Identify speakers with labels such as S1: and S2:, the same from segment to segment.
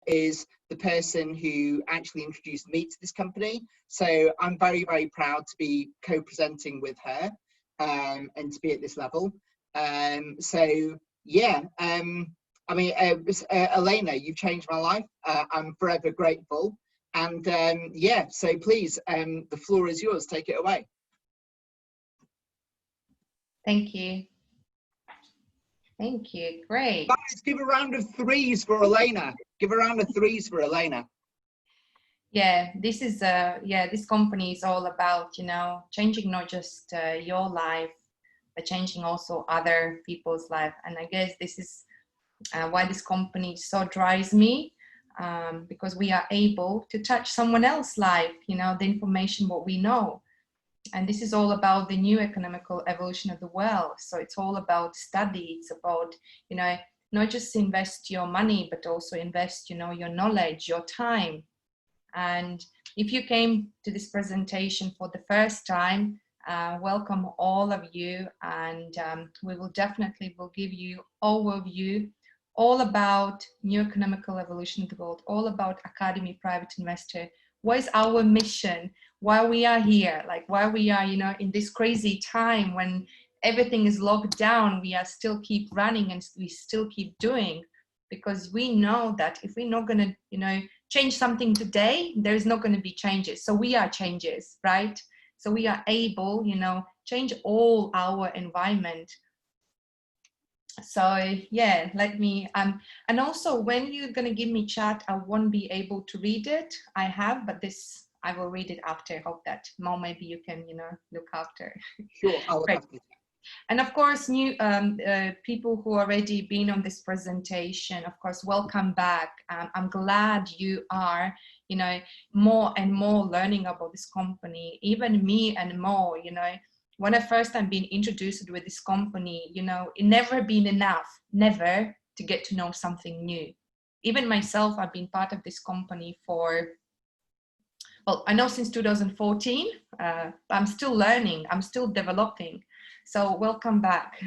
S1: is the person who actually introduced me to this company. So I'm very, very proud to be co-presenting with her and to be at this level. So yeah, I mean, Elena, you've changed my life. I'm forever grateful. And yeah, so please, the floor is yours. Take it away.
S2: Thank you. Thank you. Great.
S1: Guys, give a round of threes for Elena. Give a round of threes for Elena.
S2: Yeah, this is this company is all about, you know, changing not just your life, but changing also other people's life. And I guess this is why this company so drives me, because we are able to touch someone else's life, you know, the information what we know. And this is all about the new economical evolution of the world. So it's all about study. It's about, you know, not just invest your money, but also invest, you know, your knowledge, your time. And if you came to this presentation for the first time, welcome all of you. And we will definitely give you overview all about new economical evolution of the world, all about Academy Private Investor. What is our mission? Why we are here? Like why we are, you know, in this crazy time when everything is locked down, we are still keep running and we still keep doing, because we know that if we're not gonna, you know, change something today, there's not going to be changes. So we are changes, right? So we are able, you know, change all our environment. So yeah, let me, and also when you're going to give me chat, I won't be able to read it. I have, but this, I will read it after. I hope that Mo, maybe you can, you know, look after.
S1: Sure, I'll look after.
S2: And of course, new people who already been on this presentation, of course, welcome back. I'm glad you are, you know, more and more learning about this company. Even me and Mo, you know, when I first time being introduced with this company, you know, it never been enough, never to get to know something new. Even myself, I've been part of this company for, well, I know since 2014, I'm still learning, I'm still developing. So welcome back.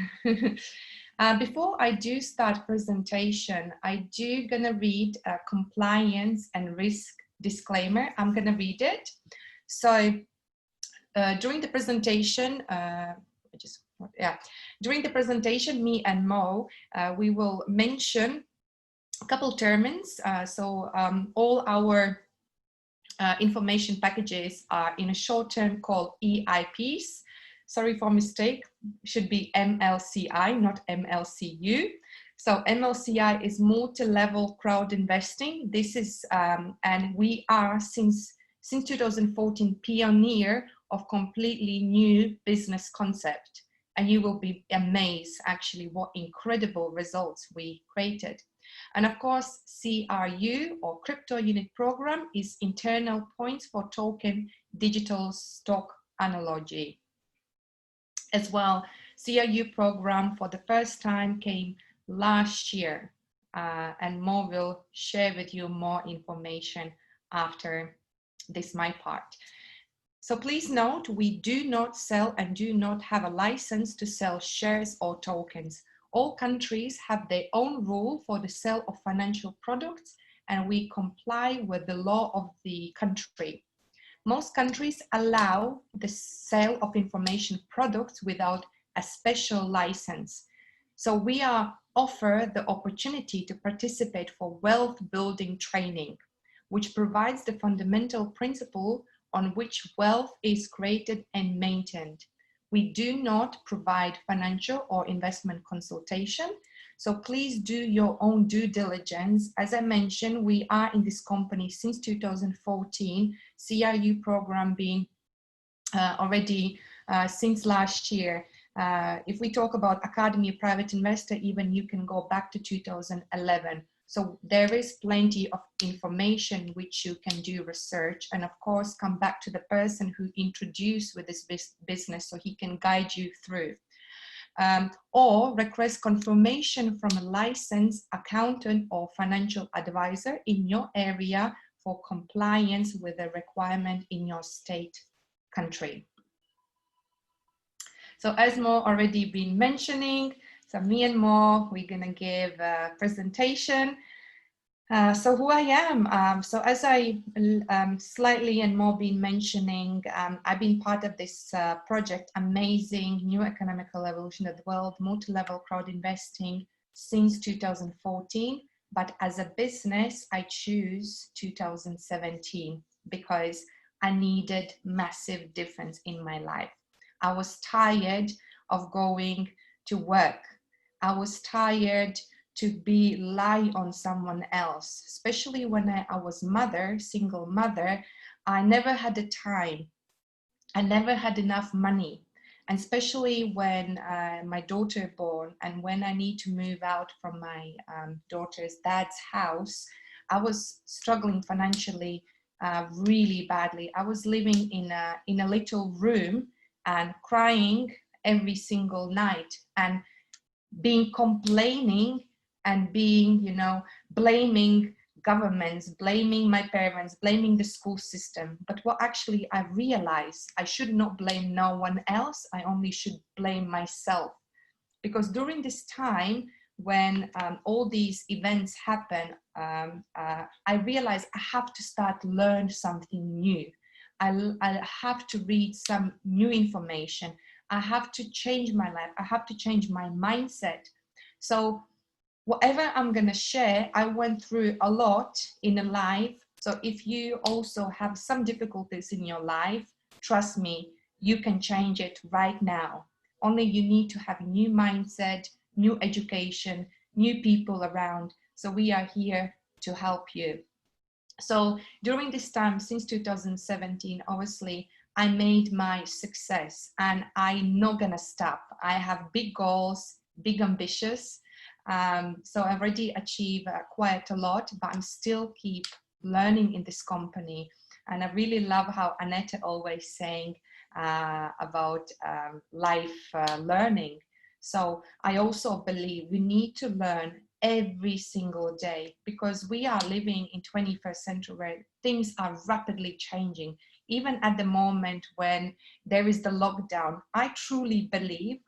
S2: Before I do start presentation, I do gonna read a compliance and risk disclaimer. I'm gonna read it. So during the presentation, during the presentation, me and Mo, we will mention a couple terms. All our information packages are in a short term called EIPs. Sorry for mistake, should be MLCI, not MLCU. So MLCI is multi-level crowd investing. This is, and we are since 2014 pioneer of completely new business concept. And you will be amazed actually what incredible results we created. And of course, CRU or crypto unit program is internal points for token digital stock analogy. As well, CRU program for the first time came last year, and Mo will share with you more information after this my part. So please note, we do not sell and do not have a license to sell shares or tokens. All countries have their own rule for the sale of financial products, and we comply with the law of the country. Most countries allow the sale of information products without a special license. So we offer the opportunity to participate for wealth building training, which provides the fundamental principle on which wealth is created and maintained. We do not provide financial or investment consultation, so please do your own due diligence. As I mentioned, we are in this company since 2014, CRU program being already since last year. If we talk about Academy Private Investor, even you can go back to 2011. So there is plenty of information which you can do research, and of course come back to the person who introduced with this business so he can guide you through. Or request confirmation from a licensed accountant or financial advisor in your area for compliance with the requirement in your state country. So as Mo already been mentioning, so me and Mo, we're gonna give a presentation. So who I am, so as I slightly and more been mentioning, I've been part of this project, amazing new economical evolution of the world, multi-level crowd investing since 2014. But as a business, I choose 2017 because I needed massive difference in my life. I was tired of going to work. I was tired to rely on someone else, especially when I was single mother. I never had the time. I never had enough money. And especially when my daughter born and when I need to move out from my daughter's dad's house, I was struggling financially really badly. I was living in a little room and crying every single night and being complaining and being, blaming governments, blaming my parents, blaming the school system. But what actually I realized, I should not blame no one else. I only should blame myself. Because during this time, when all these events happen, I realized I have to start learn something new. I have to read some new information. I have to change my life. I have to change my mindset. So whatever I'm going to share, I went through a lot in a life. So if you also have some difficulties in your life, trust me, you can change it right now. Only you need to have a new mindset, new education, new people around. So we are here to help you. So during this time, since 2017, obviously, I made my success and I'm not gonna stop. I have big goals, big ambitions. So I've already achieved quite a lot, but I'm still keep learning in this company. And I really love how Annette always saying about life learning. So I also believe we need to learn every single day because we are living in 21st century where things are rapidly changing. Even at the moment when there is the lockdown, I truly believe,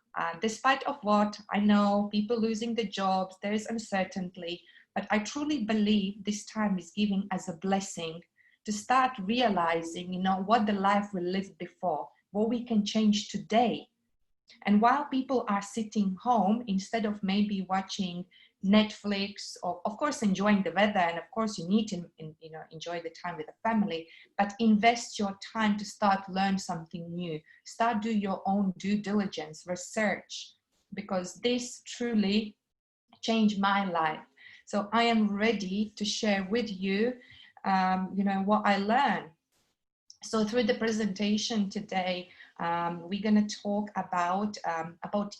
S2: despite of what I know, people losing their jobs, there is uncertainty, but I truly believe this time is giving us a blessing to start realizing, what the life we lived before, what we can change today. And while people are sitting home, instead of maybe watching Netflix or of course enjoying the weather, and of course you need to enjoy the time with the family, but invest your time to start learn something new, start do your own due diligence, research, because this truly changed my life. So I am ready to share with you, what I learned. So through the presentation today, we're going to talk about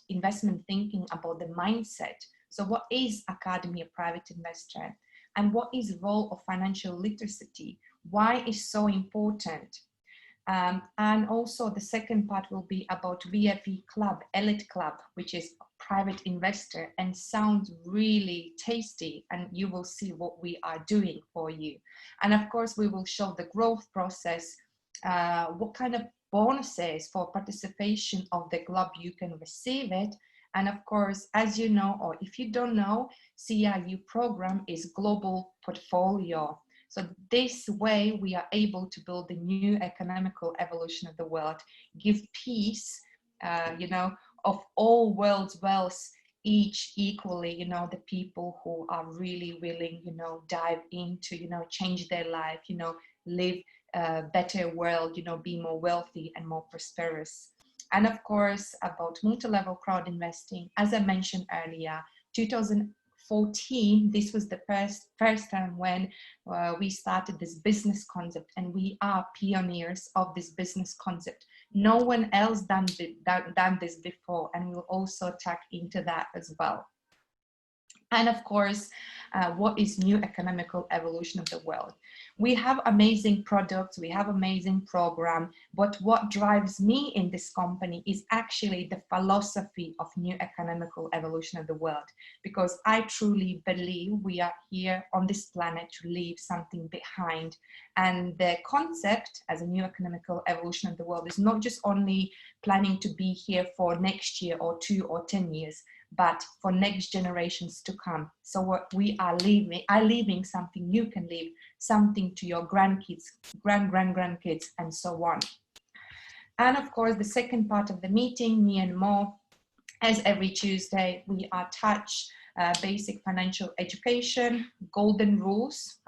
S2: investment thinking, about the mindset. So what is Academy of Private Investor? And what is the role of financial literacy? Why is so important? And also the second part will be about VIP Club, Elite Club, which is private investor and sounds really tasty, and you will see what we are doing for you. And of course, we will show the growth process, what kind of bonuses for participation of the club you can receive it. And of course, as you know, or if you don't know, CIU program is global portfolio. So this way we are able to build the new economical evolution of the world, give peace, of all world's wealth, each equally, the people who are really willing, dive into, change their life, live a better world, be more wealthy and more prosperous. And of course, about multi-level crowd investing, as I mentioned earlier, 2014, this was the first time when we started this business concept, and we are pioneers of this business concept. No one else done this before, and we'll also tap into that as well. And of course, what is new economical evolution of the world? We have amazing products, we have amazing program, but what drives me in this company is actually the philosophy of new economical evolution of the world, because I truly believe we are here on this planet to leave something behind. And the concept as a new economical evolution of the world is not just only planning to be here for next year or 2 or 10 years, but for next generations to come. So what we are leaving something you can leave, something to your grandkids, grandkids, and so on. And of course, the second part of the meeting, me and Mo, as every Tuesday, we are touch basic financial education, golden rules,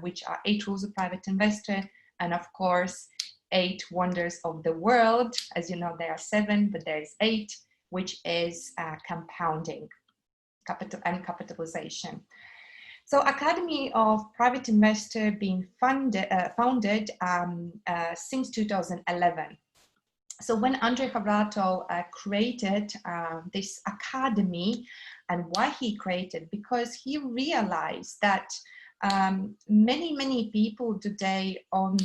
S2: which are 8 rules of private investor, and of course, 8 wonders of the world. As you know, there are 7, but there is 8, which is compounding, capital and capitalization. So Academy of Private Investor being founded since 2011. So when Andrej Havrato created this academy, and why he created, because he realized that many people today on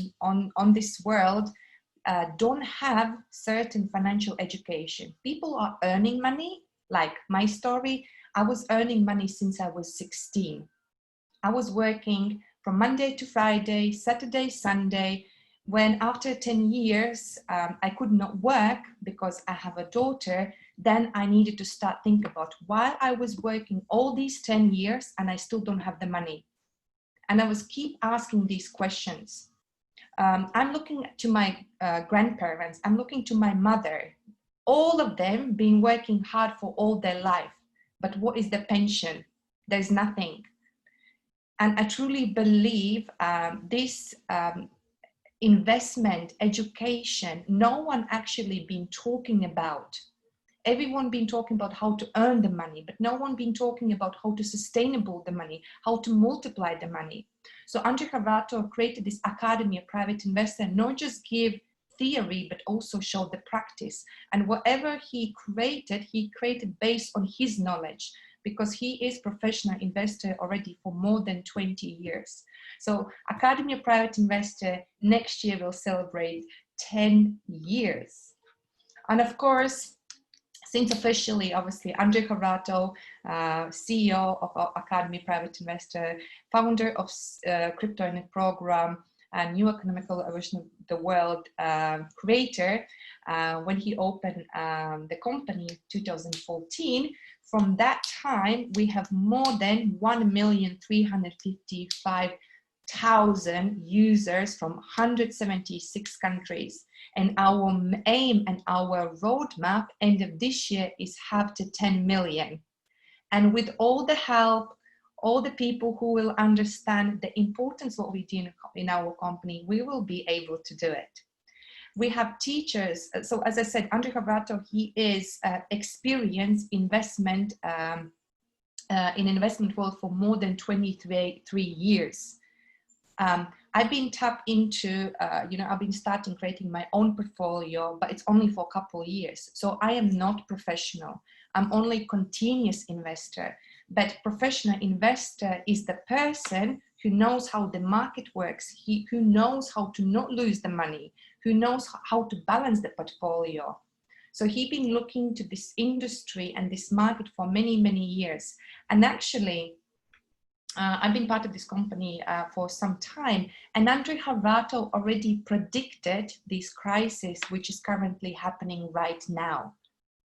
S2: this world don't have certain financial education. People are earning money, like my story. I was earning money since I was 16. I was working from Monday to Friday, Saturday, Sunday. When after 10 years, I could not work because I have a daughter, then I needed to start thinking about why I was working all these 10 years and I still don't have the money. And I was keep asking these questions. I'm looking to my grandparents, I'm looking to my mother, all of them been working hard for all their life. But what is the pension? There's nothing. And I truly believe this investment, education, no one actually been talking about. Everyone been talking about how to earn the money, but no one been talking about how to sustainable the money, how to multiply the money. So Andrej Havrato created this Academy of Private Investor, not just give theory, but also show the practice. And whatever he created based on his knowledge, because he is professional investor already for more than 20 years. So Academy of Private Investor next year will celebrate 10 years. And of course, since officially, obviously, Andrej Havrato, CEO of Academy Private Investor, founder of Crypto in a Program, and New Economical Evolution of the World creator, when he opened the company in 2014, from that time, we have more than 1,355,000 users from 176 countries. And our aim and our roadmap end of this year is have to 10 million. And with all the help, all the people who will understand the importance of what we do in our company, we will be able to do it. We have teachers. So as I said, Andrej Havrato, he is experienced investment in investment world for more than 23 years. I've been tapped into, I've been starting creating my own portfolio, but it's only for a couple of years. So I am not professional. I'm only continuous investor. But professional investor is the person who knows how the market works, who knows how to not lose the money, who knows how to balance the portfolio. So he's been looking to this industry and this market for many, many years. And actually, I've been part of this company for some time, and Andrej Havrato already predicted this crisis, which is currently happening right now,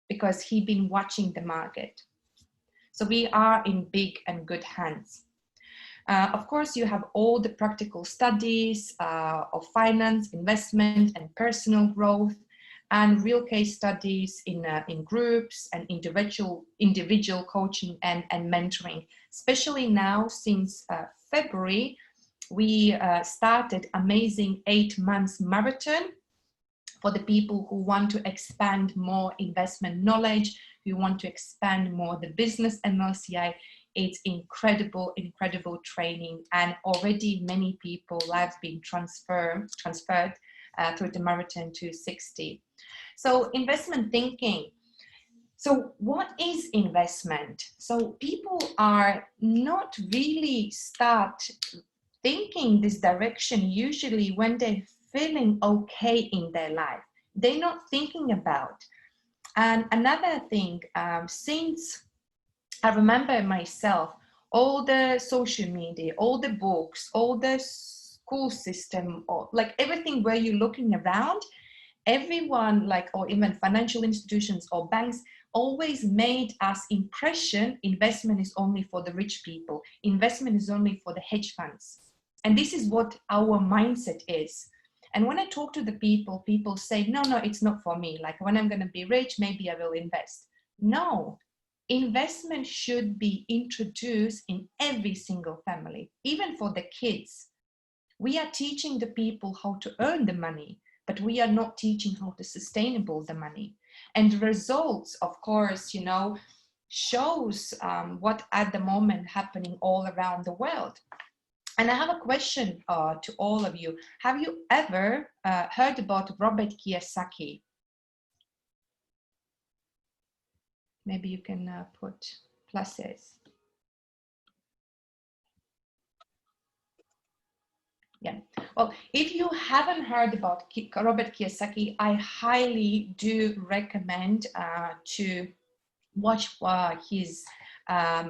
S2: because he's been watching the market. So we are in big and good hands. Of course, you have all the practical studies of finance, investment, and personal growth, and real case studies in groups and individual coaching and mentoring. Especially now, since February, we started amazing 8 months marathon for the people who want to expand more investment knowledge, who want to expand more the business MLCI. It's incredible training, and already many people's lives being transferred through the marathon to 60. So investment thinking. So what is investment? So people are not really start thinking this direction usually when they're feeling okay in their life. They're not thinking about. And another thing, since I remember myself, all the social media, all the books, all the school system, or like everything where you're looking around, everyone, like, or even financial institutions or banks, always made us impression investment is only for the rich people, investment is only for the hedge funds. And this is what our mindset is. And when I talk to the people, people say, no, it's not for me. Like when I'm going to be rich, maybe I will invest. No, investment should be introduced in every single family, even for the kids. We are teaching the people how to earn the money, but we are not teaching how to sustainable the money. And the results, of course, shows what at the moment happening all around the world. And I have a question to all of you. Have you ever heard about Robert Kiyosaki? Maybe you can put pluses. Yeah, well, if you haven't heard about Robert Kiyosaki, I highly do recommend to watch his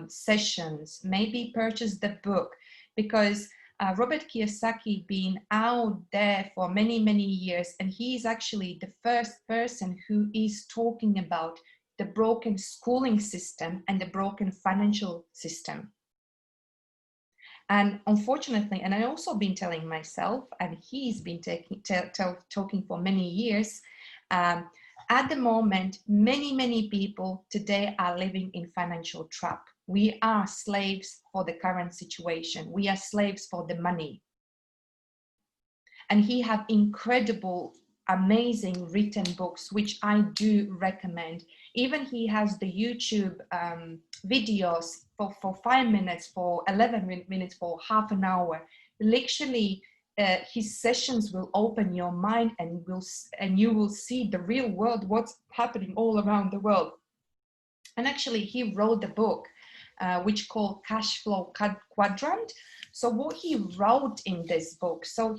S2: sessions, maybe purchase the book, because Robert Kiyosaki been out there for many, many years, and he is actually the first person who is talking about the broken schooling system and the broken financial system. And unfortunately, and I also been telling myself, and he's been talking for many years, at the moment, many people today are living in financial trap. We are slaves for the current situation. We are slaves for the money. And he have incredible, amazing written books, which I do recommend. Even he has the YouTube videos for 5 minutes, for 11 minutes, for half an hour. Literally, his sessions will open your mind, and you will see the real world, what's happening all around the world. And actually, he wrote the book, which called Cash Flow Quadrant. So what he wrote in this book, so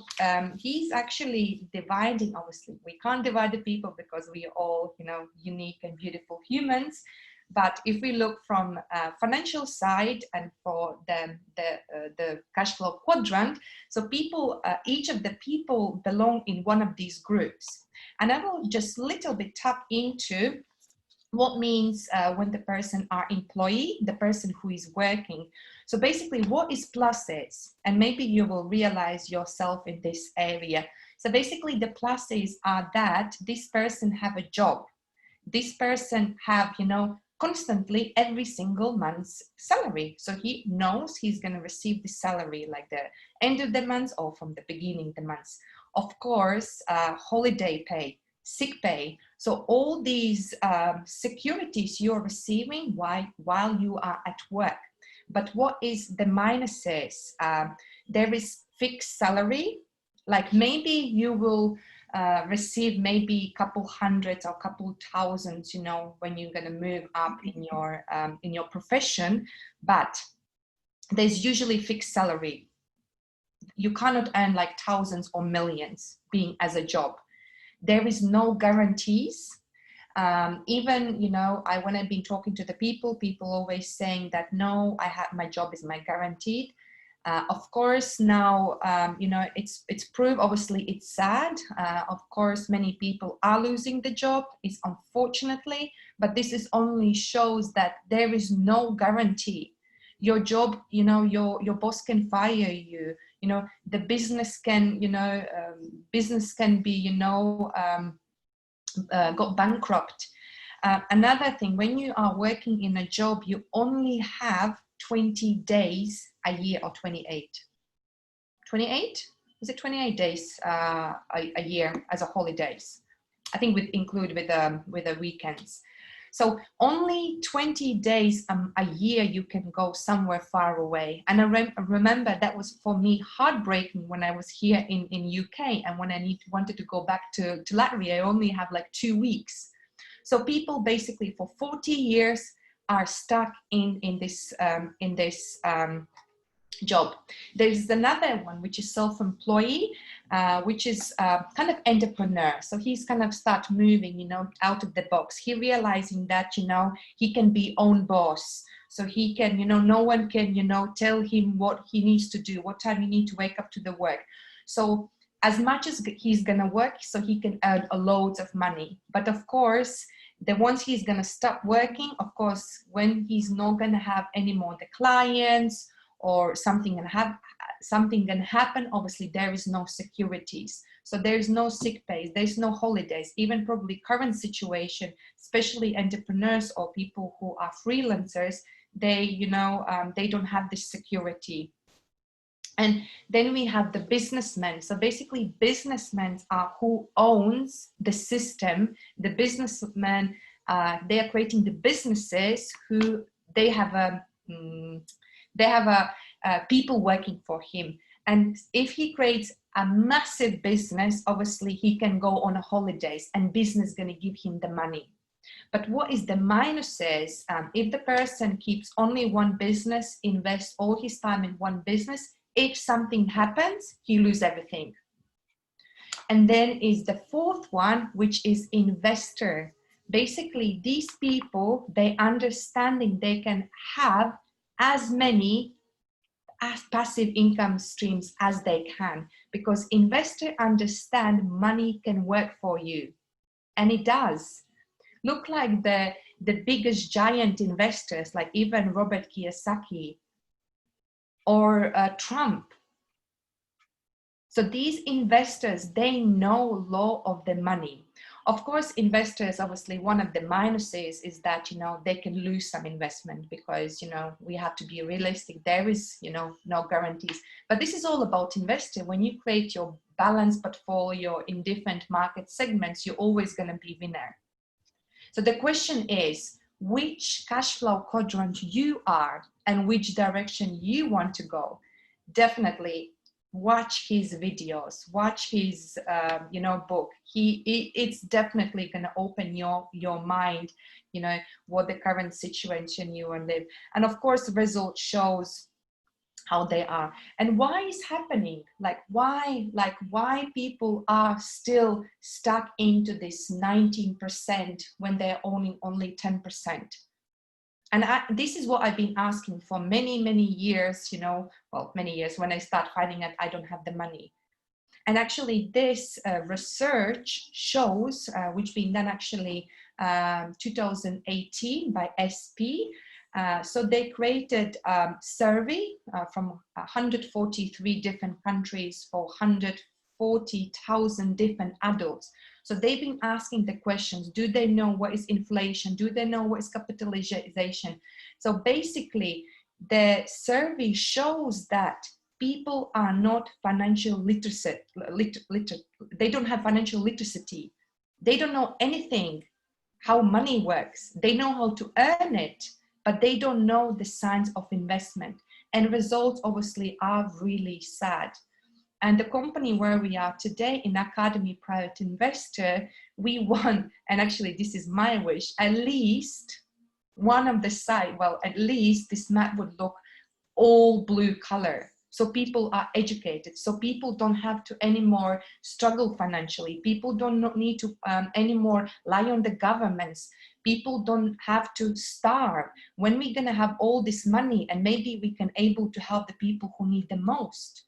S2: he's actually dividing, obviously, we can't divide the people because we are all, unique and beautiful humans. But if we look from financial side and for the cash flow quadrant, so people, each of the people belong in one of these groups. And I will just little bit tap into what means when the person are employee, the person who is working. So basically, what is pluses? And maybe you will realize yourself in this area. So basically, the pluses are that this person have a job. This person have, constantly every single month's salary. So he knows he's going to receive the salary like the end of the month or from the beginning of the month. Of course, holiday pay, sick pay. So all these securities you're receiving while you are at work. But what is the minuses? There is fixed salary, like maybe you will receive maybe a couple hundreds or a couple thousands, when you're going to move up in your profession, but there's usually fixed salary. You cannot earn like thousands or millions being as a job. There is no guarantees. Even, when I've been talking to the people always saying that, no, my job is my guaranteed. Of course, now, it's proved, obviously, it's sad. Of course, many people are losing the job. It's unfortunately, but this is only shows that there is no guarantee. Your job, your boss can fire you. The business can, business can be, got bankrupt. Another thing, when you are working in a job, you only have 20 days a year, or 28? 28? Was it 28 days a year as a holidays? I think include with the weekends. So only 20 days a year you can go somewhere far away. And I remember that was for me heartbreaking when I was here in UK, and when I wanted to go back to Latvia, I only have like 2 weeks. So people basically for 40 years are stuck in this job. There's another one which is self-employed, which is kind of entrepreneur. So he's kind of start moving, out of the box. He realizing that, he can be own boss. So he can, no one can, tell him what he needs to do, what time he need to wake up to the work. So as much as he's gonna work, so he can earn a loads of money. But of course, Then once he's going to stop working, of course, when he's not going to have any more the clients or something going to happen, obviously there is no securities. So there's no sick pay, there's no holidays, even probably current situation, especially entrepreneurs or people who are freelancers, they, they don't have this security. And then we have the businessmen. So basically businessmen are who owns the system. The businessmen, they are creating the businesses who they have people working for him. And if he creates a massive business, obviously he can go on a holidays and business is going to give him the money. But what is the minuses? If the person keeps only one business, invests all his time in one business, if something happens, he loses everything. And then is the fourth one, which is investor. Basically, these people, they understanding they can have as many as passive income streams as they can, because investors understand money can work for you, and it does. Look like the biggest giant investors, like even Robert Kiyosaki or Trump. So these investors, they know law of the money. Of course, investors, obviously, one of the minuses is that, they can lose some investment because, we have to be realistic. There is, no guarantees. But this is all about investor. When you create your balanced portfolio in different market segments, you're always going to be winner. So the question is, which cash flow quadrant you are and which direction you want to go? Definitely watch his videos, watch his book. It's definitely going to open your mind, what the current situation you are live. And of course the result shows how they are and why it's happening, why people are still stuck into this 19% when they're owning only 10%. And this is what I've been asking for many, many years, many years when I start finding out I don't have the money. And actually this research shows, which been done actually 2018 by SP. So they created a survey from 143 different countries for 140,000 different adults. So they've been asking the questions, do they know what is inflation? Do they know what is capitalization? So basically the survey shows that people are not financial literate. They don't have financial literacy. They don't know anything, how money works. They know how to earn it, but they don't know the signs of investment. And results obviously are really sad. And the company where we are today in Academy Private Investor, we want, and actually this is my wish, at least one of the side, at least this map would look all blue color. So people are educated. So people don't have to anymore struggle financially. People don't need to anymore lie on the governments. People don't have to starve. When we're gonna have all this money and maybe we can able to help the people who need the most.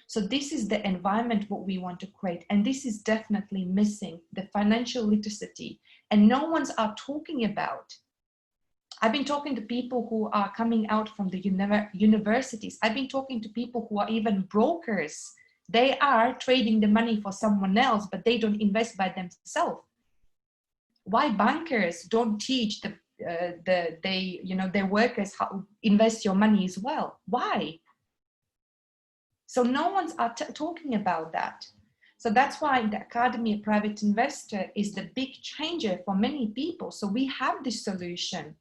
S2: So this is the environment what we want to create. And this is definitely missing, the financial literacy. And no one's are talking about. I've been talking to people who are coming out from the universities. I've been talking to people who are even brokers. They are trading the money for someone else, but they don't invest by themselves. Why bankers don't teach their workers how to invest your money as well? Why? So no one's talking about that. So that's why the Academy of Private Investor is the big changer for many people. So we have this solution.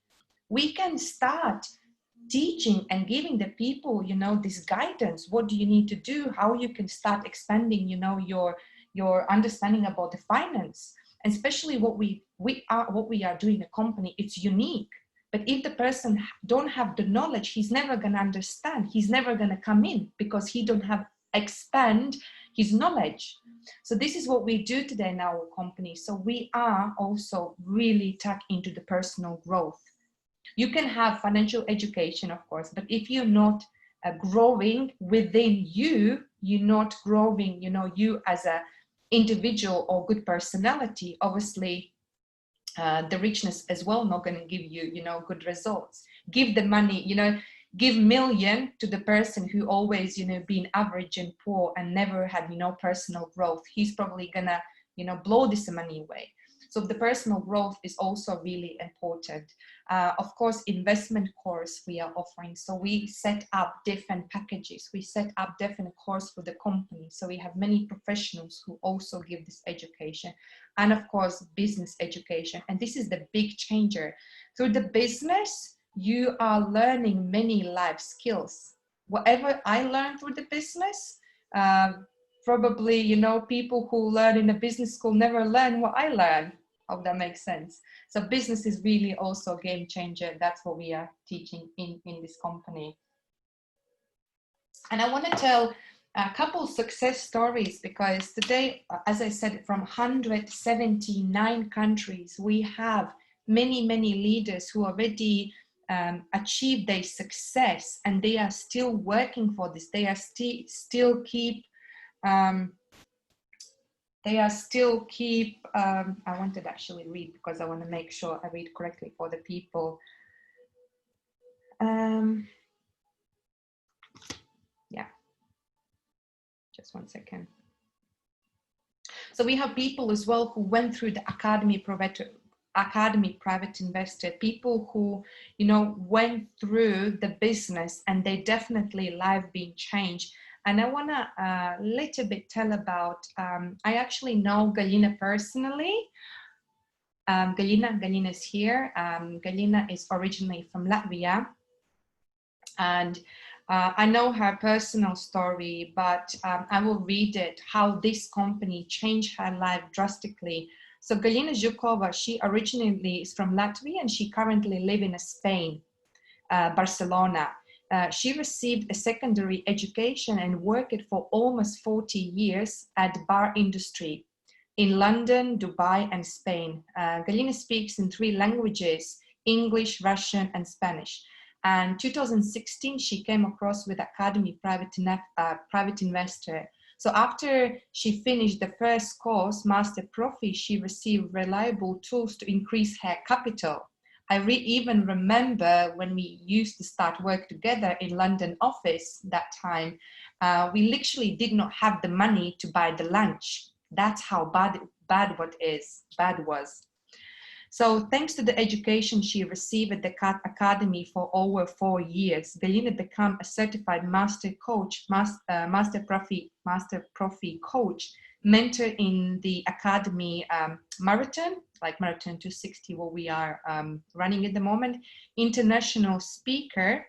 S2: We can start teaching and giving the people, this guidance. What do you need to do? How you can start expanding, your understanding about the finance. And especially what we are doing a company, it's unique. But if the person don't have the knowledge, he's never going to understand. He's never going to come in because he don't have expand his knowledge. So this is what we do today in our company. So we are also really tucked into the personal growth. You can have financial education, of course, but if you're not growing within you, you're not growing, you as a individual or good personality, obviously the richness as well not going to give you, you know, good results. Give the money, you know, give million to the person who always, you know, been average and poor and never had, you know, personal growth. He's probably gonna, you know, blow this money away. So the personal growth is also really important. Of course, investment course we are offering. So we set up different packages. We set up different course for the company. So we have many professionals who also give this education. And of course, business education. And this is the big changer. Through the business, you are learning many life skills. Whatever I learned through the business, probably, you know, people who learn in a business school never learn what I learned. Hope that makes sense. So business is really also a game changer. That's what we are teaching in this company. And I want to tell a couple success stories, because today, as I said, from 179 countries, we have many leaders who already achieved their success, and they are still working for this. They are still keep I wanted to actually read, because I want to make sure I read correctly for the people. Yeah, just 1 second. So we have people as well who went through the academy private investor, people who, you know, went through the business and they definitely life being changed. And I want to a little bit tell about, I actually know Galina personally. Galina is here. Galina is originally from Latvia. And I know her personal story, but I will read it, how this company changed her life drastically. So Galina Zhukova, she originally is from Latvia and she currently lives in Spain, Barcelona. She received a secondary education and worked for almost 40 years at bar industry in London, Dubai, and Spain. Galina speaks in 3 languages, English, Russian, and Spanish. And 2016, she came across with Academy Private Investor. So after she finished the first course, Master Profi, she received reliable tools to increase her capital. I even remember when we used to start work together in London office that time, we literally did not have the money to buy the lunch. That's how bad was. So thanks to the education she received at the academy for over 4 years, Galina became a certified master coach, master profi coach, mentor in the academy marathon, like Marathon 260, what we are running at the moment, international speaker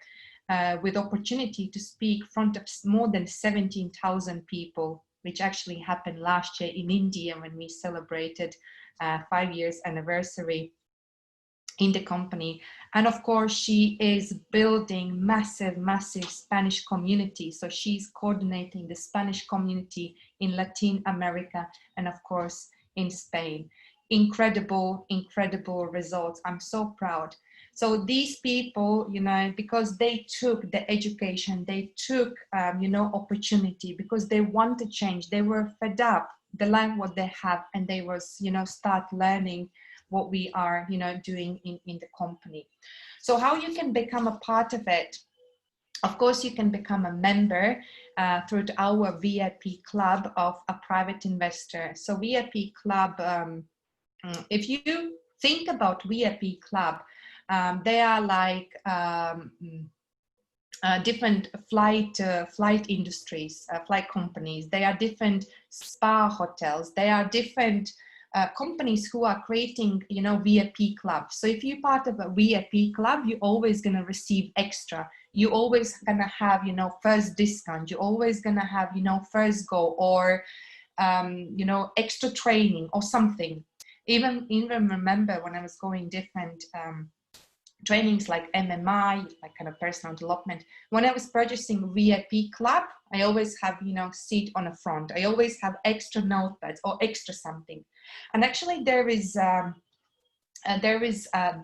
S2: with opportunity to speak in front of more than 17,000 people, which actually happened last year in India when we celebrated 5 years anniversary in the company. And of course, she is building massive Spanish community. So she's coordinating the Spanish community in Latin America and of course in Spain. Incredible results. I'm so proud. So these people, you know, because they took the education, they took, you know, opportunity, because they want to change. They were fed up, they learn what they have, and they was, you know, start learning what we are, you know, doing in the company. So how you can become a part of it? Of course, you can become a member through our VIP club of a private investor. So VIP club, if you think about VIP club, they are like different flight industries, flight companies. They are different spa hotels. They are different companies who are creating, you know, VIP clubs. So if you're part of a VIP club, you're always going to receive extra. You're always going to have, you know, first discount. You're always going to have, you know, first go, or, you know, extra training or something. Even remember when I was going different trainings like MMI, like kind of personal development, when I was purchasing VIP club, I always have, you know, seat on the front. I always have extra notepads or extra something. And actually there is a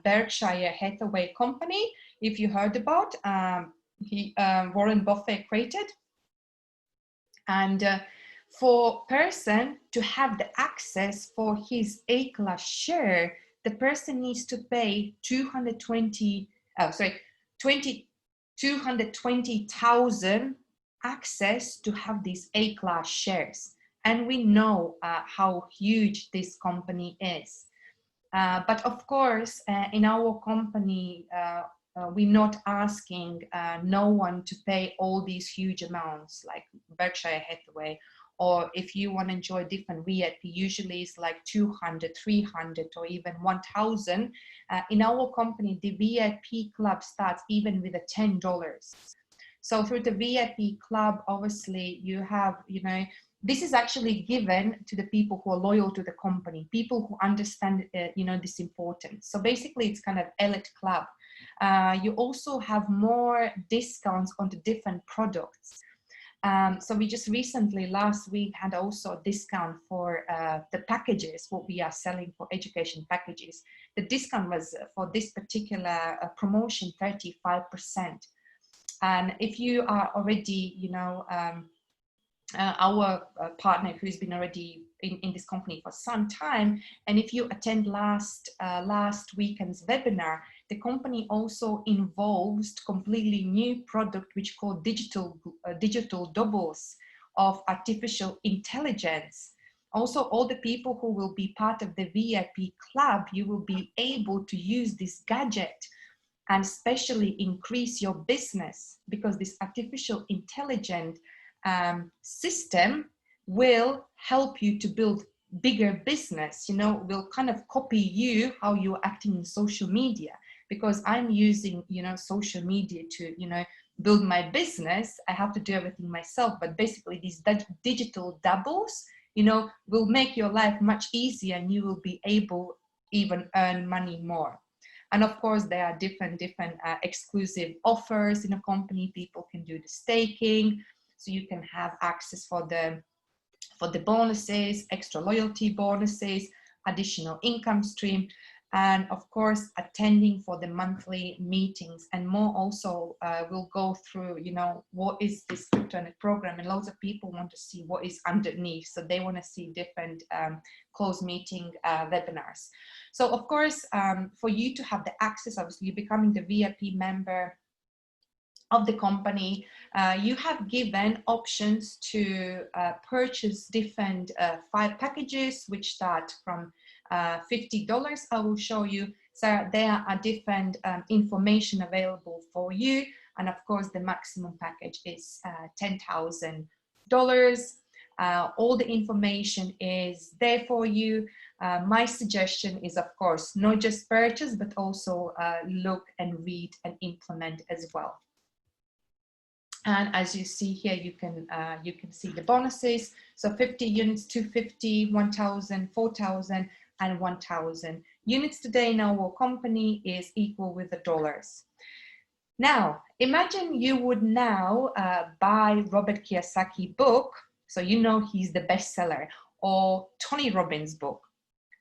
S2: Berkshire Hathaway company, if you heard about, Warren Buffett created. And for person to have the access for his A-class share, the person needs to pay 220,000 access to have these A-class shares. And we know how huge this company is. But of course, in our company, we're not asking no one to pay all these huge amounts like Berkshire Hathaway, or if you want to enjoy different VIP, usually it's like 200, 300, or even 1,000. In our company, the VIP club starts even with $10. So through the VIP club, obviously you have, this is actually given to the people who are loyal to the company, people who understand, this importance. So basically it's kind of elite club. You also have more discounts on the different products. So we just recently, last week, had also a discount for the packages, what we are selling for education packages. The discount was for this particular promotion, 35%. And if you are already, our partner who's been already in this company for some time, and if you attend last weekend's webinar, the company also involves completely new product which called digital doubles of artificial intelligence. Also, all the people who will be part of the VIP club, you will be able to use this gadget and especially increase your business, because this artificial intelligent system will help you to build bigger business, will kind of copy you, how you're acting in social media. Because I'm using, social media to, build my business, I have to do everything myself. But basically these digital doubles, will make your life much easier, and you will be able even earn money more. And of course, there are different exclusive offers in a company. People can do the staking, so you can have access for the bonuses, extra loyalty bonuses, additional income stream, and of course, attending for the monthly meetings. And more also we'll go through, what is this CryptoNet program, and loads of people want to see what is underneath. So they want to see different closed meeting webinars. So of course, for you to have the access, obviously you're becoming the VIP member of the company, you have given options to purchase different 5 packages, which start from $50. I will show you. So there are different information available for you. And of course, the maximum package is $10,000. All the information is there for you. My suggestion is, of course, not just purchase, but also look and read and implement as well. And as you see here, you can see the bonuses. So 50 units, 250, 1,000, 4,000, and 1,000 units today in our company is equal with the dollars. Now, imagine you would now buy Robert Kiyosaki book, so he's the bestseller, or Tony Robbins book.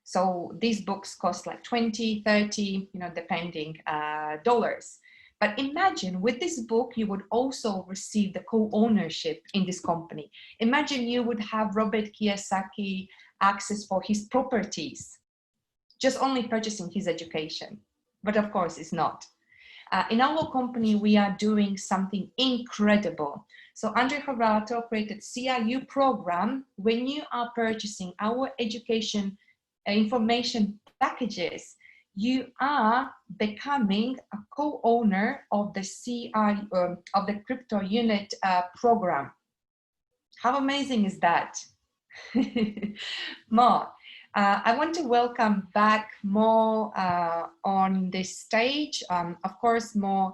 S2: So these books cost like 20, 30, depending dollars. But imagine with this book, you would also receive the co-ownership in this company. Imagine you would have Robert Kiyosaki access for his properties, just only purchasing his education. But of course, it's not. In our company, we are doing something incredible. So Andre Horato created CRU program. When you are purchasing our education information packages, you are becoming a co-owner of the of the crypto unit program. How amazing is that? Mo, I want to welcome back Mo on this stage. Of course, Mo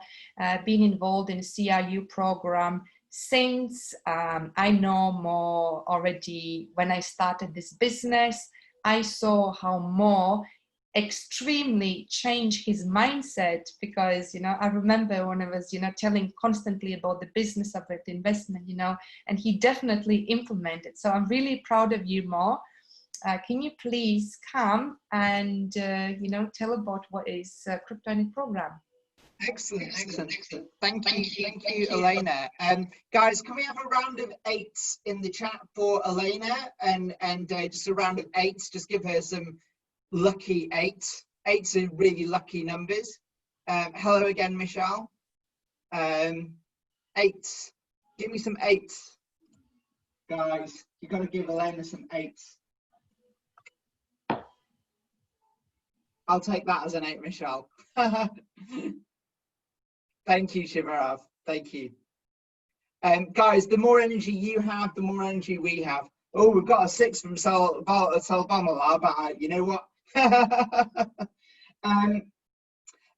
S2: being involved in the CRU program since I know Mo already. When I started this business, I saw how Mo extremely change his mindset, because I remember when I was telling constantly about the business of it, investment, and he definitely implemented. So I'm really proud of you, Mo. Can you please come and tell about what is CryptoNet program?
S1: Excellent. Thank you, Elena. Guys, can we have a round of 8s in the chat for Elena, and just a round of 8s? Just give her some lucky 8. 8's are really lucky numbers. Hello again, Michelle. 8's. Give me some 8's. Guys, you've got to give Elena some 8's. I'll take that as an 8, Michelle. Thank you, Shivarav. Thank you. Guys, the more energy you have, the more energy we have. Oh, we've got a 6 from Salvamala, but you know what?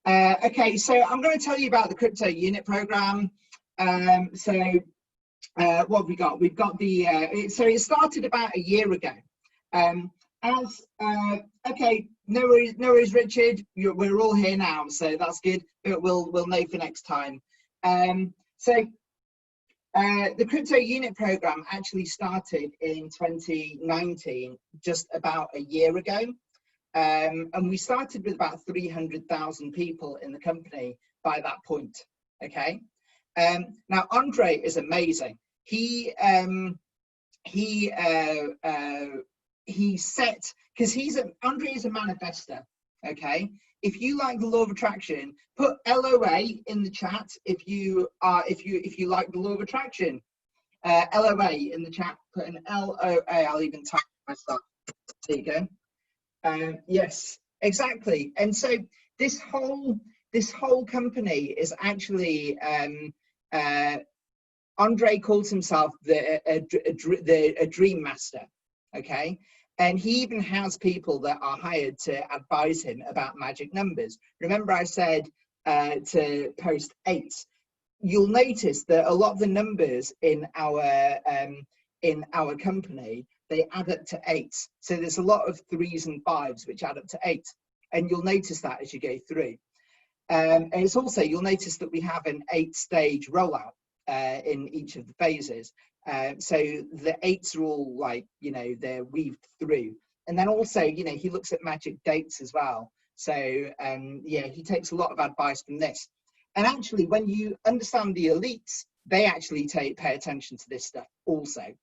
S1: Okay, so I'm going to tell you about the crypto unit program. What have we got? We've got the, so it started about a year ago. Okay, no worries, Richard. We're all here now, so that's good. But we'll know for next time. The crypto unit program actually started in 2019, just about a year ago. And we started with about 300,000 people in the company by that point. Okay. Now Andre is amazing. He set, because Andre is a manifester. Okay. If you like the law of attraction, put LOA in the chat. If you like the law of attraction, LOA in the chat. Put an LOA. I'll even type it myself. There you go. Yes, exactly. And so this whole company is actually Andre calls himself a dream master. Okay. And he even has people that are hired to advise him about magic numbers. Remember I said to post 8. You'll notice that a lot of the numbers in our company, they add up to 8. So there's a lot of 3s and 5s which add up to 8. And you'll notice that as you go through. And it's also, you'll notice that we have an 8-stage rollout in each of the phases. So the 8s are all like, you know, they're weaved through. And then also, you know, he looks at magic dates as well. So yeah, he takes a lot of advice from this. And actually, when you understand the elites, they actually pay attention to this stuff also.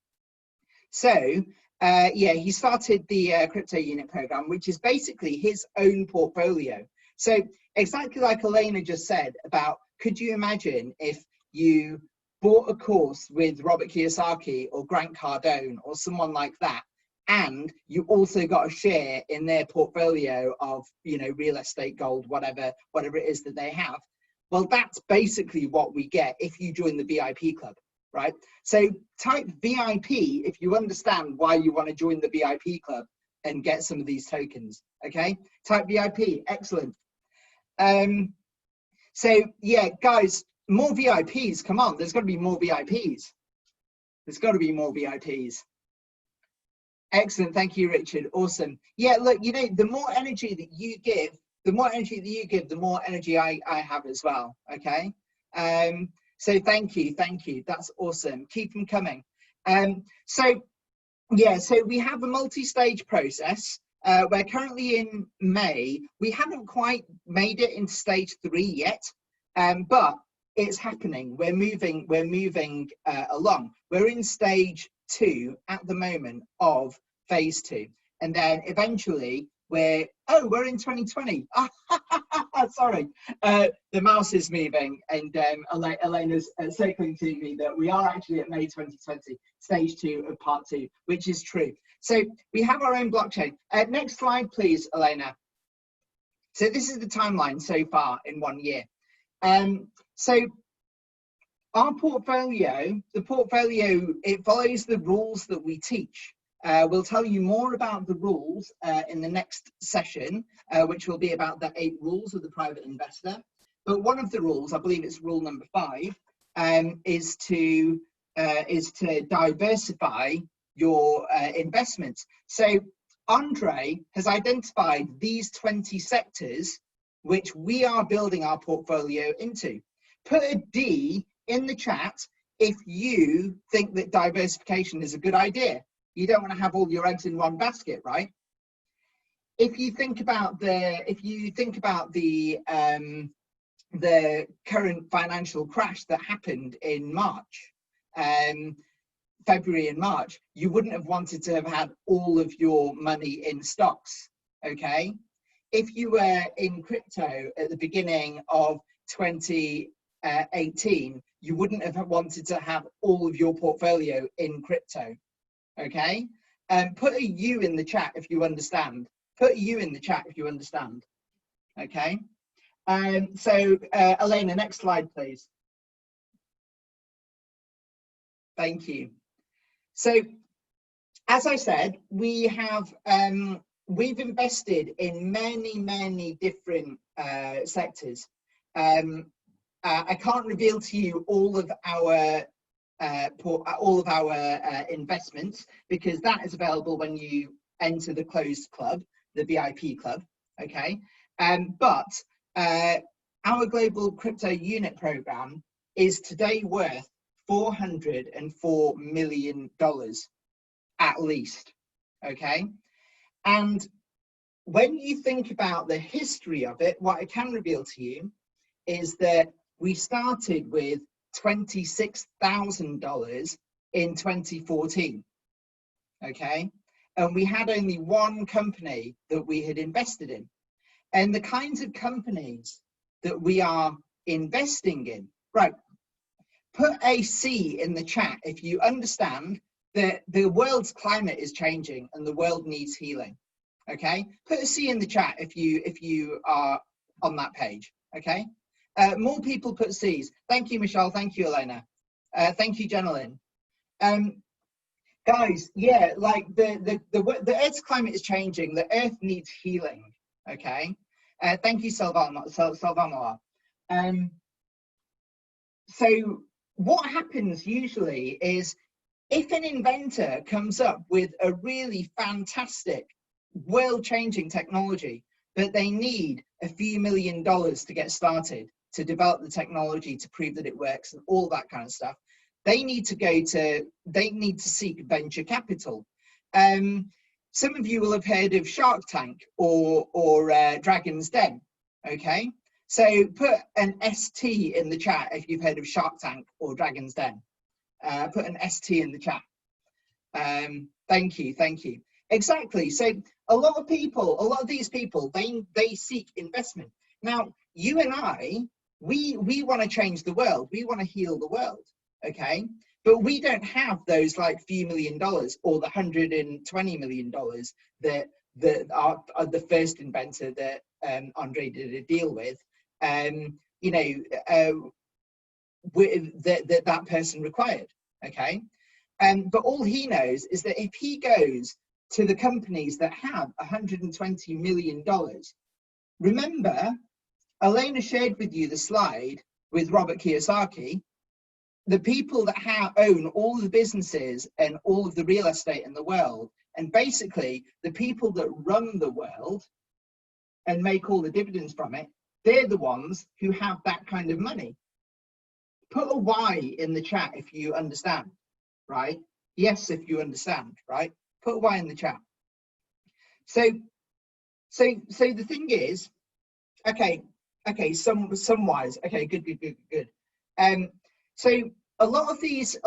S1: So yeah, he started the crypto unit program, which is basically his own portfolio. So exactly like Elena just said about, could you imagine if you bought a course with Robert Kiyosaki or Grant Cardone or someone like that, and you also got a share in their portfolio of, you know, real estate, gold, whatever it is that they have? Well, that's basically what we get if you join the VIP club, right? So type VIP if you understand why you want to join the VIP club and get some of these tokens. Okay, type VIP. Excellent. So yeah, guys, more VIPs. Come on, there's got to be more VIPs. There's got to be more VIPs. Excellent. Thank you, Richard. Awesome. Yeah, look, you know, the more energy that you give, the more energy I have as well. Okay. So thank you. That's awesome. Keep them coming. So yeah, so we have a multi-stage process. We're currently in May. We haven't quite made it into stage 3 yet, but it's happening. We're moving along. We're in stage 2 at the moment of phase 2, and then eventually we're in 2020. Sorry, the mouse is moving, and Elena's circling to me that we are actually at May 2020, stage 2 of part 2, which is true. So we have our own blockchain. Next slide, please, Elena. So this is the timeline so far in 1 year. So our portfolio, it follows the rules that we teach. We'll tell you more about the rules in the next session, which will be about the 8 rules of the private investor. But one of the rules, I believe it's rule number 5, is to diversify your investments. So Andre has identified these 20 sectors which we are building our portfolio into. Put a D in the chat if you think that diversification is a good idea. You don't want to have all your eggs in one basket, right? If you think about the current financial crash that happened in March, February and March, you wouldn't have wanted to have had all of your money in stocks, okay? if you were in crypto at the beginning of 2018, you wouldn't have wanted to have all of your portfolio in crypto. Okay, put a U in the chat if you understand. Put a U in the chat if you understand. Okay, so Elena, next slide, please. Thank you. So, as I said, we have we've invested in many different sectors. I can't reveal to you all of our investments, because that is available when you enter the closed club, the VIP club. Okay, but our global crypto unit program is today worth $404 million at least. Okay, and when you think about the history of it, what I can reveal to you is that we started with $26,000 in 2014. Okay, and we had only one company that we had invested in. And the kinds of companies that we are investing in, right, put a C in the chat if you understand that the world's climate is changing and the world needs healing. Okay, put a C in the chat if you are on that page. Okay, more people put C's. Thank you, Michelle. Thank you, Elena. Thank you, Jenilyn. Guys, yeah, like the Earth's climate is changing. The Earth needs healing. Okay, thank you, Salvama. So what happens usually is, if an inventor comes up with a really fantastic, world-changing technology, but they need a few $1 million to get started, to develop the technology, to prove that it works, and all that kind of stuff, they need to seek venture capital. Some of you will have heard of Shark Tank or Dragon's Den. Okay, so put an ST in the chat if you've heard of Shark Tank or Dragon's Den. Put an ST in the chat. Thank you. Exactly. So a lot of these people, they seek investment. Now, you and I, we want to change the world. We want to heal the world. Okay, but we don't have those like few $1 million or the $120 million that are the first inventor that Andre did a deal with. You know, that person required. Okay, but all he knows is that if he goes to the companies that have $120 million, remember, Elena shared with you the slide with Robert Kiyosaki. The people that own all the businesses and all of the real estate in the world, and basically the people that run the world and make all the dividends from it, they're the ones who have that kind of money. Put a Y in the chat if you understand, right? Yes, if you understand, right? Put a Y in the chat. So the thing is, okay, some Ys. Okay, good. So a lot of these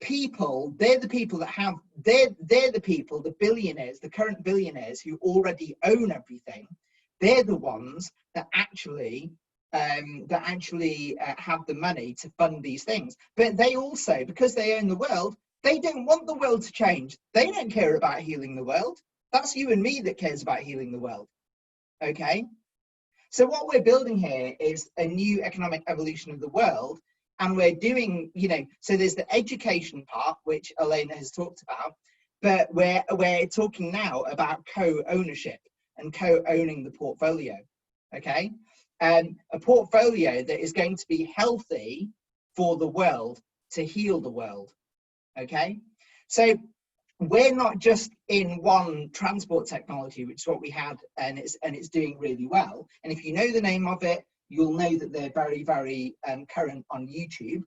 S1: people, they're the people that have, they're the people, the billionaires, the current billionaires who already own everything. They're the ones that actually have the money to fund these things. But they also, because they own the world, they don't want the world to change. They don't care about healing the world. That's you and me that cares about healing the world. Okay? So what we're building here is a new economic evolution of the world. And we're doing, you know, so there's the education part, which Elena has talked about, but we're talking now about co-ownership and co-owning the portfolio. Okay? And a portfolio that is going to be healthy for the world, to heal the world. Okay? So we're not just in one transport technology, which is what we had, and it's doing really well. And if you know the name of it, you'll know that they're very current on YouTube.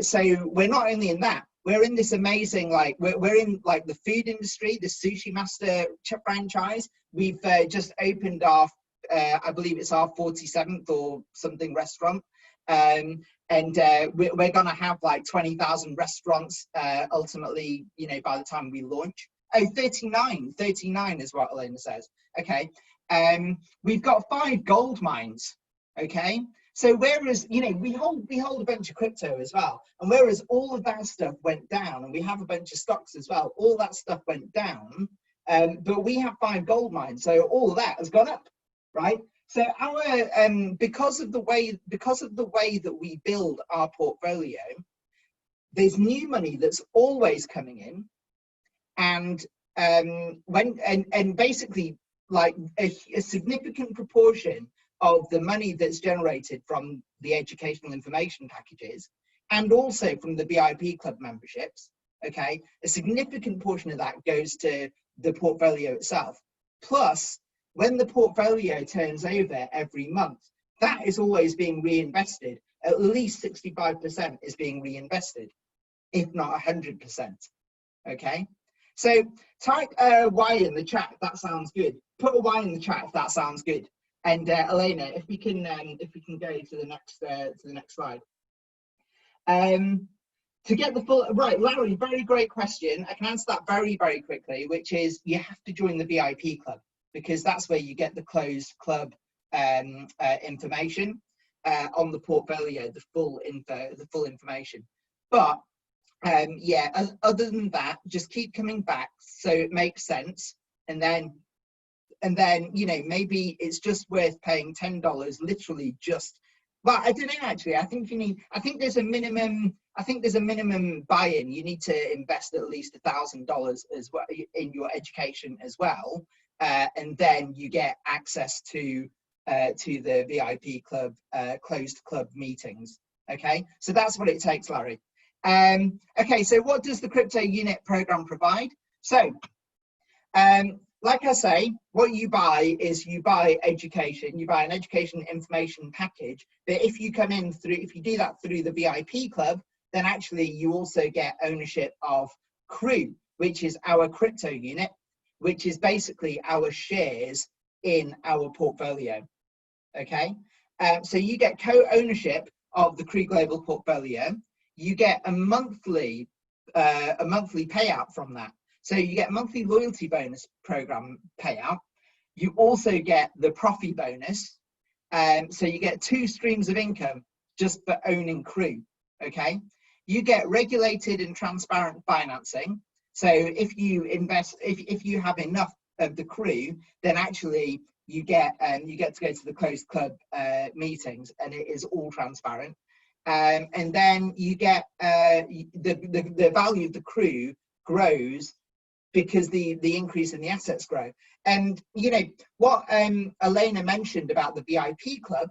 S1: So we're not only in that, we're in this amazing, like we're in like the food industry, the Sushi Master franchise. We've just opened our I believe it's our 47th or something restaurant. And we're going to have like 20,000 restaurants ultimately, you know, by the time we launch. Oh, 39 is what Elena says. Okay. We've got 5 gold mines. Okay. So whereas, you know, we hold a bunch of crypto as well, and whereas all of that stuff went down, and we have a bunch of stocks as well, all that stuff went down, but we have 5 gold mines, so all of that has gone up, right? So our because of the way that we build our portfolio, there's new money that's always coming in, and basically, like a significant proportion of the money that's generated from the educational information packages and also from the VIP club memberships, okay, a significant portion of that goes to the portfolio itself. Plus, when the portfolio turns over every month, that is always being reinvested. At least 65% is being reinvested, if not 100%, okay? So type Y in the chat if that sounds good. Put a Y in the chat if that sounds good. And Elena, if we can go to the next slide. To get the full, right, Larry, very great question. I can answer that very, very quickly, which is you have to join the VIP club, because that's where you get the closed club information on the portfolio, the full information. But yeah, other than that, just keep coming back so it makes sense, and then you know, maybe it's just worth paying $10, literally just. Well, I don't know actually. I think there's a minimum buy-in. You need to invest at least $1,000 as well in your education as well, and then you get access to the VIP club closed club meetings. Okay, so that's what it takes, Larry. Okay, so what does the crypto unit program provide? So, like I say, what you buy is you buy education. You buy an education information package. But if you come in through, if you do that through the VIP club, then actually you also get ownership of Crew, which is our crypto unit, which is basically our shares in our portfolio. Okay, so you get co-ownership of the Crew Global portfolio. You get a monthly payout from that. So you get monthly loyalty bonus program payout. You also get the Profi bonus. So you get 2 streams of income just for owning Crew. Okay. You get regulated and transparent financing. So if you invest, if you have enough of the Crew, then actually you get to go to the closed club meetings, and it is all transparent. And then you get the value of the Crew grows because the increase in the assets grow. And you know what Elena mentioned about the VIP club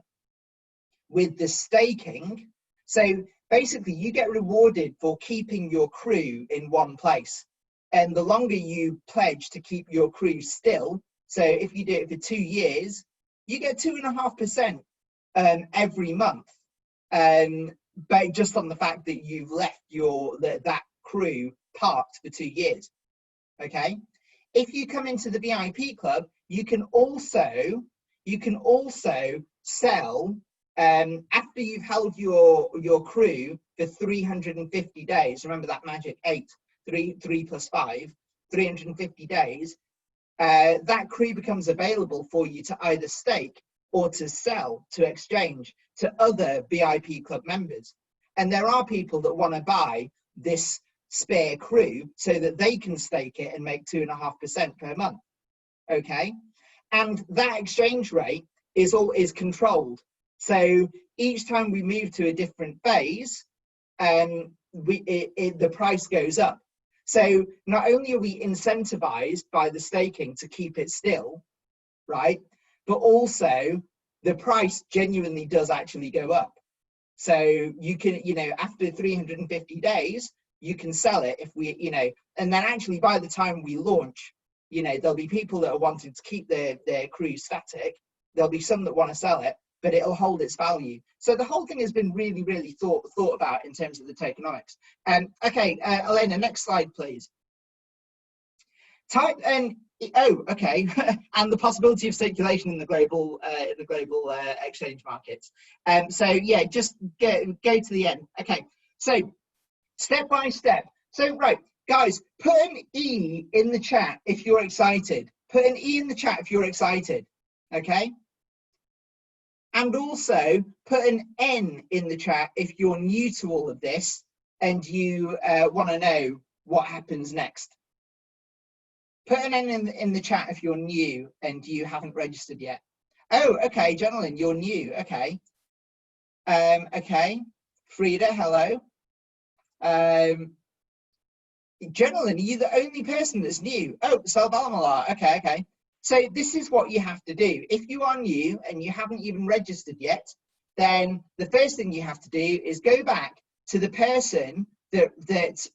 S1: with the staking. So basically you get rewarded for keeping your Crew in one place. And the longer you pledge to keep your Crew still, so if you do it for 2 years, you get 2.5% every month. But just on the fact that you've left that Crew parked for 2 years. Okay, if you come into the VIP club, you can also sell after you've held your Crew for 350 days. Remember that magic 3 plus 5, 350 days. That Crew becomes available for you to either stake or to sell, to exchange to other VIP club members. And there are people that want to buy this spare Crew so that they can stake it and make 2.5% per month. Okay, and that exchange rate is controlled. So each time we move to a different phase, the price goes up. So not only are we incentivized by the staking to keep it still, right, but also the price genuinely does actually go up. So you can, you know, after 350 days, you can sell it if we, you know, and then actually by the time we launch, you know, there'll be people that are wanting to keep their Crew static. There'll be some that want to sell it, but it'll hold its value. So the whole thing has been really, really thought about in terms of the tokenomics. Okay, Elena, next slide, please. Type and oh, okay, and the possibility of circulation in the global exchange markets. So yeah, just go to the end. Okay, so step by step. So right, Guys, put an E in the chat if you're excited. Put an E in the chat if you're excited, okay? And also put an N in the chat if you're new to all of this and you want to know what happens next. Put an N in the chat if you're new and you haven't registered yet. Oh, okay, gentlemen, you're new, okay. Okay, Frida, hello. Gentlemen, are you the only person that's new? Oh, Salvalamala, okay, okay. So this is what you have to do. If you are new and you haven't even registered yet, then the first thing you have to do is go back to the person that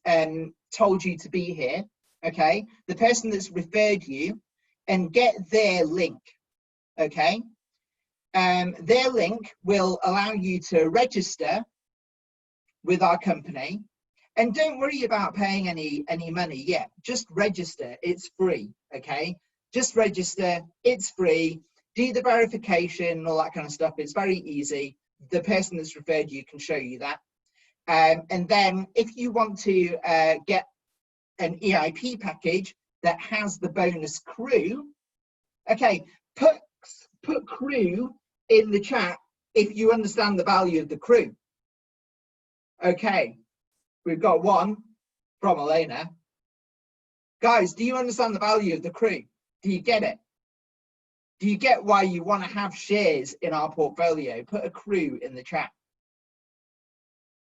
S1: told you to be here, okay? The person that's referred you, and get their link, okay? Their link will allow you to register with our company. And don't worry about paying any money yet. Just register. It's free, okay? Just register. It's free. Do the verification and all that kind of stuff. It's very easy. The person that's referred you can show you that. And then if you want to get an EIP package that has the bonus crew, okay, put crew in the chat if you understand the value of the crew. Okay. We've got one from Elena. Guys, do you understand the value of the crew? Do you get it? Do you get why you want to have shares in our portfolio? Put a crew in the chat.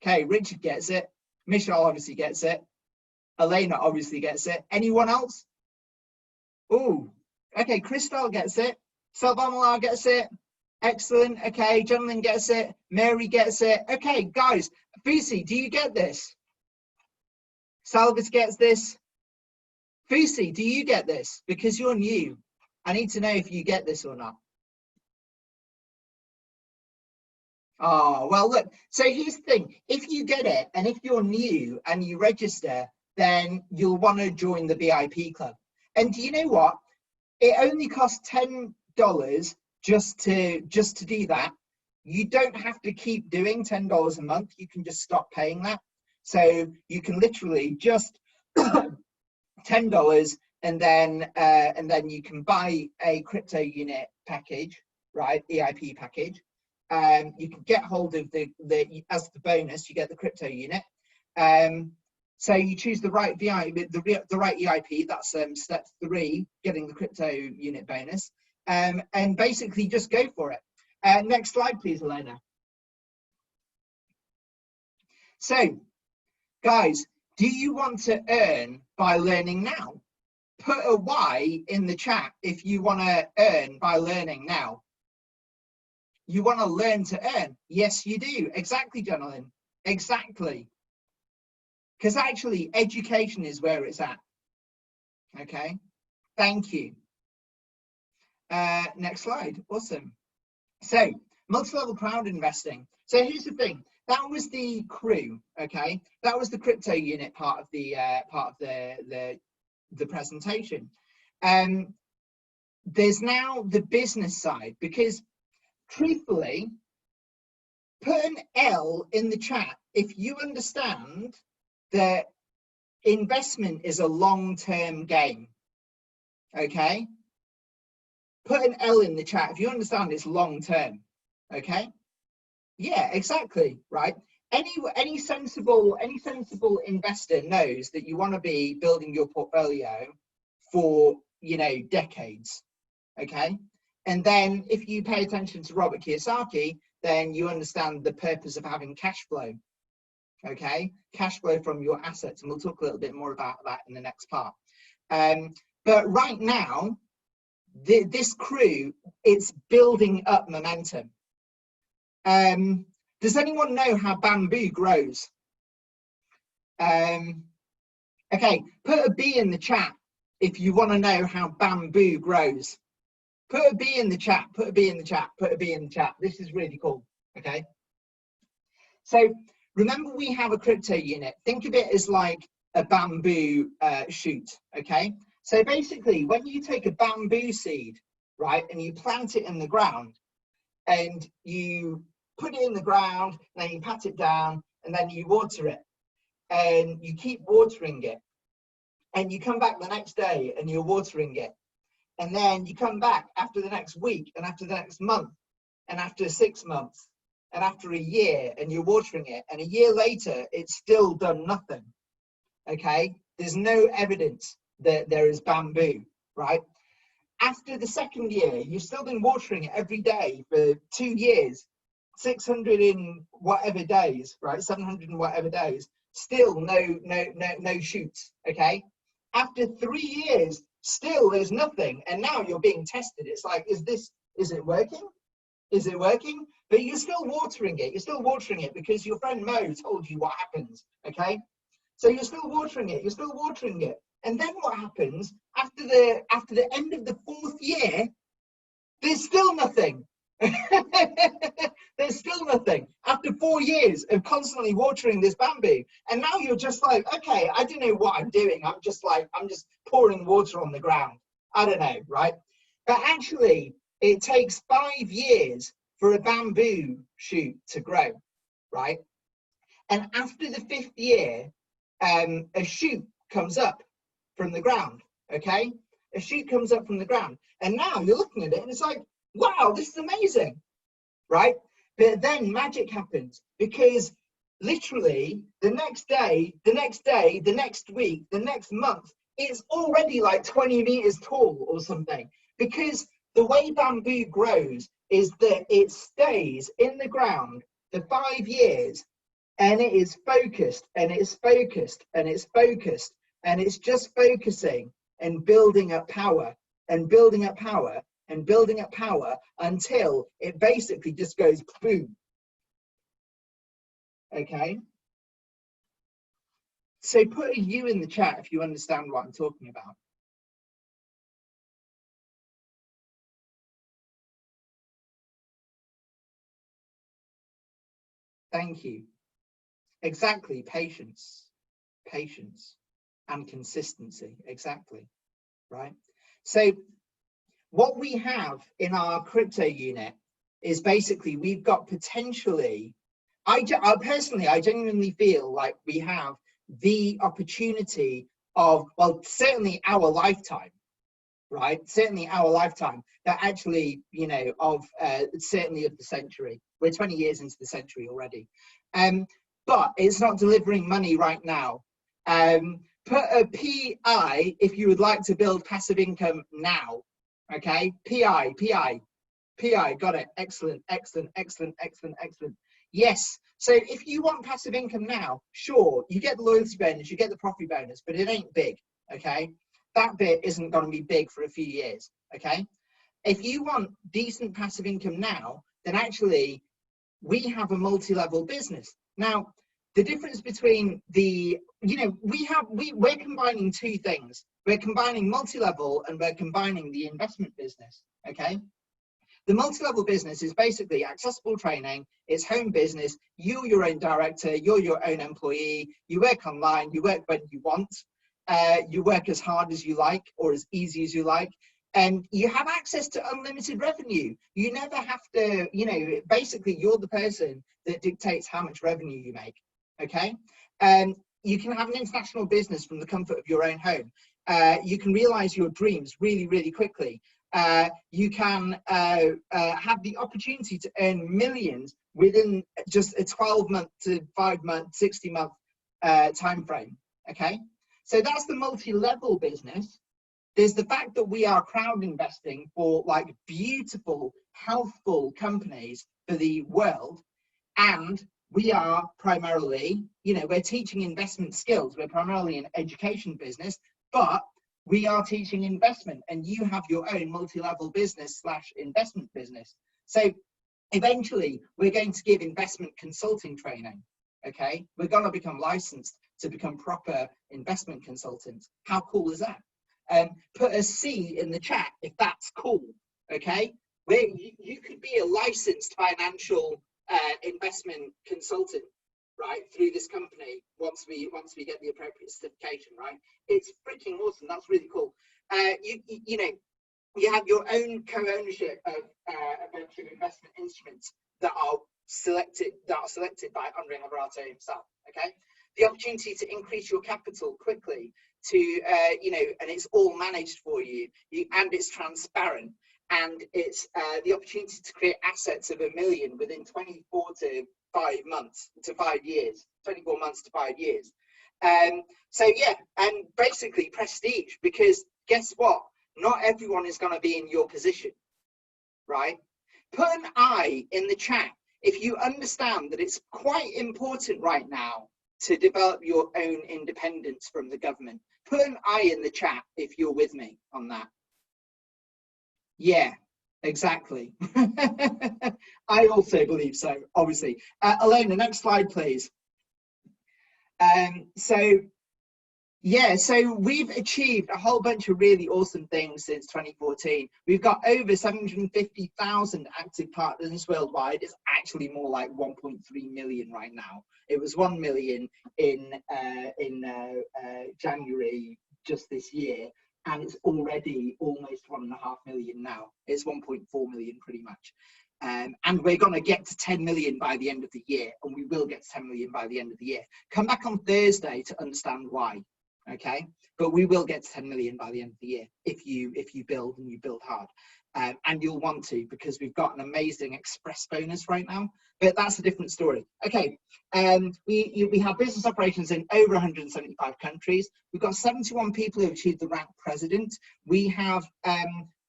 S1: Okay, Richard gets it. Michelle obviously gets it. Elena obviously gets it. Anyone else? Oh, okay, Christelle gets it. Salvamala gets it. Excellent. Okay, gentleman gets it. Mary gets it. Okay, guys, Fusi, do you get this? Salvis gets this. Fusi, do you get this? Because you're new. I need to know if you get this or not. Oh, well, look, so here's the thing. If you get it, and if you're new and you register, then you'll want to join the VIP club. And do you know what? It only costs $10 just to do that. You don't have to keep doing $10 a month. You can just stop paying that. So you can literally just $10 and then you can buy a crypto unit package, right? EIP package. You can get hold of the as the bonus, you get the crypto unit. So you choose the right the right EIP. That's step 3, getting the crypto unit bonus. And basically just go for it. Next slide, please, Elena. So, guys, do you want to earn by learning now? Put a Y in the chat if you want to earn by learning now. You want to learn to earn? Yes, you do. Exactly, gentlemen. Exactly. Because actually, education is where it's at. Okay. Thank you. Next slide. Awesome. So, multi-level crowd investing. So here's the thing. That was the crew. Okay. That was the crypto unit part of the presentation. There's now the business side, because truthfully, put an L in the chat if you understand that investment is a long-term game. Okay. Put an L in the chat if you understand it's long-term. Okay. Yeah, exactly. Right. Any sensible investor knows that you want to be building your portfolio for, you know, decades. Okay. And then if you pay attention to Robert Kiyosaki, then you understand the purpose of having cash flow. Okay, cash flow from your assets, and we'll talk a little bit more about that in the next part. But right now, this crew, it's building up momentum. Does anyone know how bamboo grows? Okay, put a B in the chat if you want to know how bamboo grows. Put a B in the chat, put a B in the chat, put a B in the chat. This is really cool, okay? So remember, we have a crypto unit. Think of it as like a bamboo shoot, okay? So basically, when you take a bamboo seed, right, and you plant it in the ground, and you put it in the ground, then you pat it down, and then you water it, and you keep watering it. and you come back the next day and you're watering it. And then you come back after the next week and after the next month and after 6 months and after a year and you're watering it. And a year later, it's still done nothing. Okay. There's no evidence that there is bamboo, right? After the second year, you've still been watering it every day for 2 years, 600 in whatever days, right? 700 in whatever days, still no shoots, okay? After 3 years, still there's nothing, and now you're being tested. It's like, is it working? Is it working? But you're still watering it. You're still watering it because your friend Mo told you what happens, okay? So you're still watering it. You're still watering it. And then what happens after the end of the 4th year? There's still nothing. There's still nothing after 4 years of constantly watering this bamboo. And now you're just like, okay, I don't know what I'm doing. I'm just pouring water on the ground. I don't know, right? But actually, it takes 5 years for a bamboo shoot to grow, right? And after the 5th year, a shoot comes up from the ground, okay? A shoot comes up from the ground. And now you're looking at it and it's like, wow, this is amazing, right? But then magic happens, because literally the next day, the next week, the next month, it's already like 20 meters tall or something. Because the way bamboo grows is that it stays in the ground for 5 years, and it is focused and it's focused and it's focused, and it's just focusing and building up power and building up power and building up power until it basically just goes boom. Okay. So put a U in the chat if you understand what I'm talking about. Thank you. Exactly. Patience and consistency. Exactly. Right. So what we have in our crypto unit is basically, we've got potentially, I genuinely feel like we have the opportunity of, well, certainly our lifetime, right? Certainly our lifetime, but actually, you know, of certainly of the century. We're 20 years into the century already. But it's not delivering money right now. Put a PI if you would like to build passive income now. Okay, PI, got it. Excellent. Yes. So if you want passive income now, sure, you get the loyalty bonus, you get the profit bonus, but it ain't big. Okay, that bit isn't going to be big for a few years. Okay, if you want decent passive income now, then actually we have a multi-level business. Now, the difference between the, you know, we're combining two things. We're combining multi-level and we're combining the investment business, okay? The multi-level business is basically accessible training, it's home business, you're your own director, you're your own employee, you work online, you work when you want, you work as hard as you like or as easy as you like, and you have access to unlimited revenue. You never have to, you know, basically you're the person that dictates how much revenue you make, okay? You can have an international business from the comfort of your own home. You can realize your dreams really, really quickly. You can have the opportunity to earn millions within just a 12-month to 5-month, 60-month time frame, okay? So that's the multi-level business. There's the fact that we are crowd investing for like beautiful, healthful companies for the world. And we are primarily, you know, we're teaching investment skills. We're primarily an education business, but we are teaching investment, and you have your own multi-level business / investment business. So eventually we're going to give investment consulting training. Okay. We're going to become licensed to become proper investment consultants. How cool is that? Put a C in the chat if that's cool. Okay. Where you could be a licensed financial investment consultant, right, through this company once we get the appropriate certification, right? It's freaking awesome. That's really cool. You know, you have your own co-ownership of a bunch of investment instruments that are selected by Andre Havrato himself. Okay, the opportunity to increase your capital quickly, to, you know, and it's all managed for you, and it's transparent, and it's the opportunity to create assets of $1 million within 24 to 5 months to 5 years, 24 months to 5 years. So yeah, and basically prestige, because guess what? Not everyone is going to be in your position, right? Put an I in the chat if you understand that it's quite important right now to develop your own independence from the government. Put an I in the chat if you're with me on that. Yeah, exactly. I also believe so, obviously. Elena, next slide, please. So yeah, so we've achieved a whole bunch of really awesome things since 2014. We've got over 750,000 active partners worldwide. It's actually more like 1.3 million right now. It was 1 million in January just this year, and it's already almost 1.5 million now. It's 1.4 million pretty much. And we're going to get to 10 million by the end of the year, and we will get to 10 million by the end of the year. Come back on Thursday to understand why. Okay, but we will get to 10 million by the end of the year if you build, and you build hard, and you'll want to, because we've got an amazing express bonus right now, but that's a different story. Okay, we have business operations in over 175 countries. We've got 71 people who achieved the rank president. We have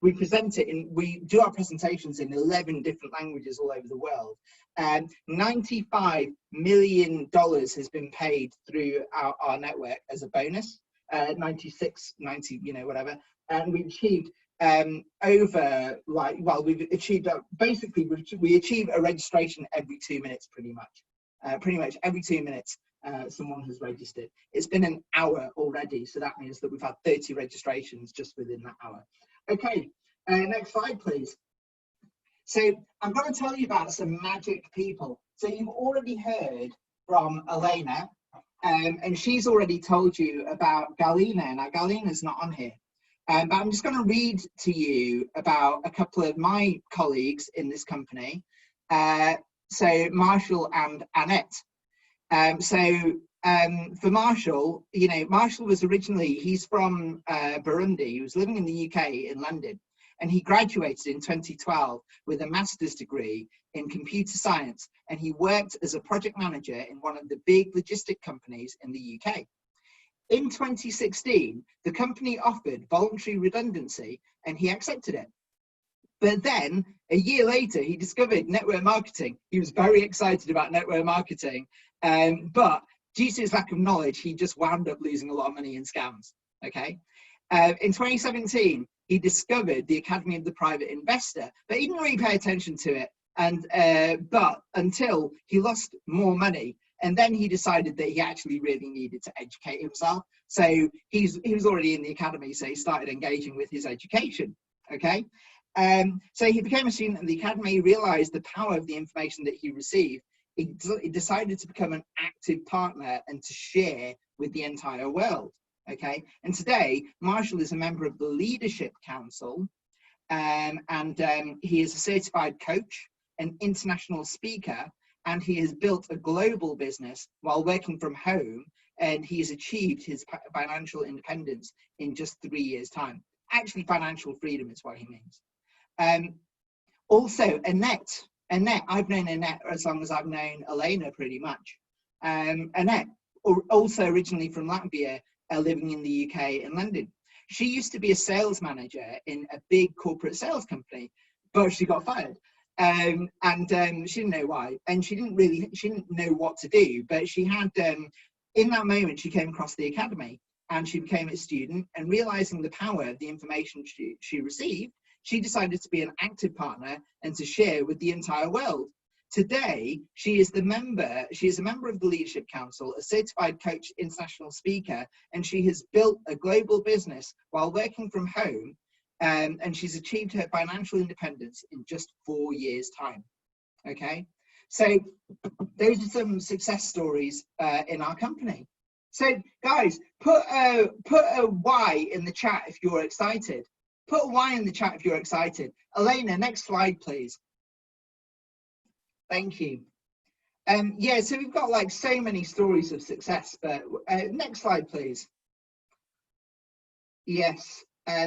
S1: we do our presentations in 11 different languages all over the world. $95 million has been paid through our network as a bonus, 96, 90, you know, whatever. And we achieved over, like, well, we've achieved, basically, we achieve a registration every 2 minutes, pretty much every 2 minutes. Someone has registered. It's been an hour already, so that means that we've had 30 registrations just within that hour. Okay, next slide, please. So I'm going to tell you about some magic people. So you've already heard from Elena, and she's already told you about Galina. Now, Galina's not on here, but I'm just going to read to you about a couple of my colleagues in this company. So Marshall and Annette. For Marshall, you know, Marshall was originally, he's from Burundi. He was living in the UK in London, and he graduated in 2012 with a master's degree in computer science, and he worked as a project manager in one of the big logistic companies in the UK. In 2016, the company offered voluntary redundancy, and he accepted it. But then a year later, he discovered network marketing. He was very excited about network marketing, but due to his lack of knowledge, he just wound up losing a lot of money in scams. Okay. In 2017, he discovered the Academy of the Private Investor, but he didn't really pay attention to it. And but until he lost more money, and then he decided that he actually really needed to educate himself. So he was already in the academy, so he started engaging with his education. Okay. So he became a student at the academy, realized the power of the information that he received. He decided to become an active partner and to share with the entire world. Okay, and today Marshall is a member of the Leadership Council, and he is a certified coach, an international speaker, and he has built a global business while working from home, and he has achieved his financial independence in just 3 years' time. Actually, financial freedom is what he means. Also, Annette, I've known Annette as long as I've known Elena, pretty much. Annette, also originally from Latvia, living in the UK in London. She used to be a sales manager in a big corporate sales company, but she got fired. And she didn't know why, and she didn't know what to do, but she had, in that moment, she came across the academy, and she became a student, and realizing the power of the information she received, she decided to be an active partner and to share with the entire world. Today, she is a member of the Leadership Council, a certified coach, international speaker, and she has built a global business while working from home, and she's achieved her financial independence in just 4 years' time. Okay, so those are some success stories in our company. So guys, put a Y in the chat if you're excited. Put a Y in the chat if you're excited. Elena, next slide, please. Thank you. Yeah, so we've got like so many stories of success, but next slide, please. Yes.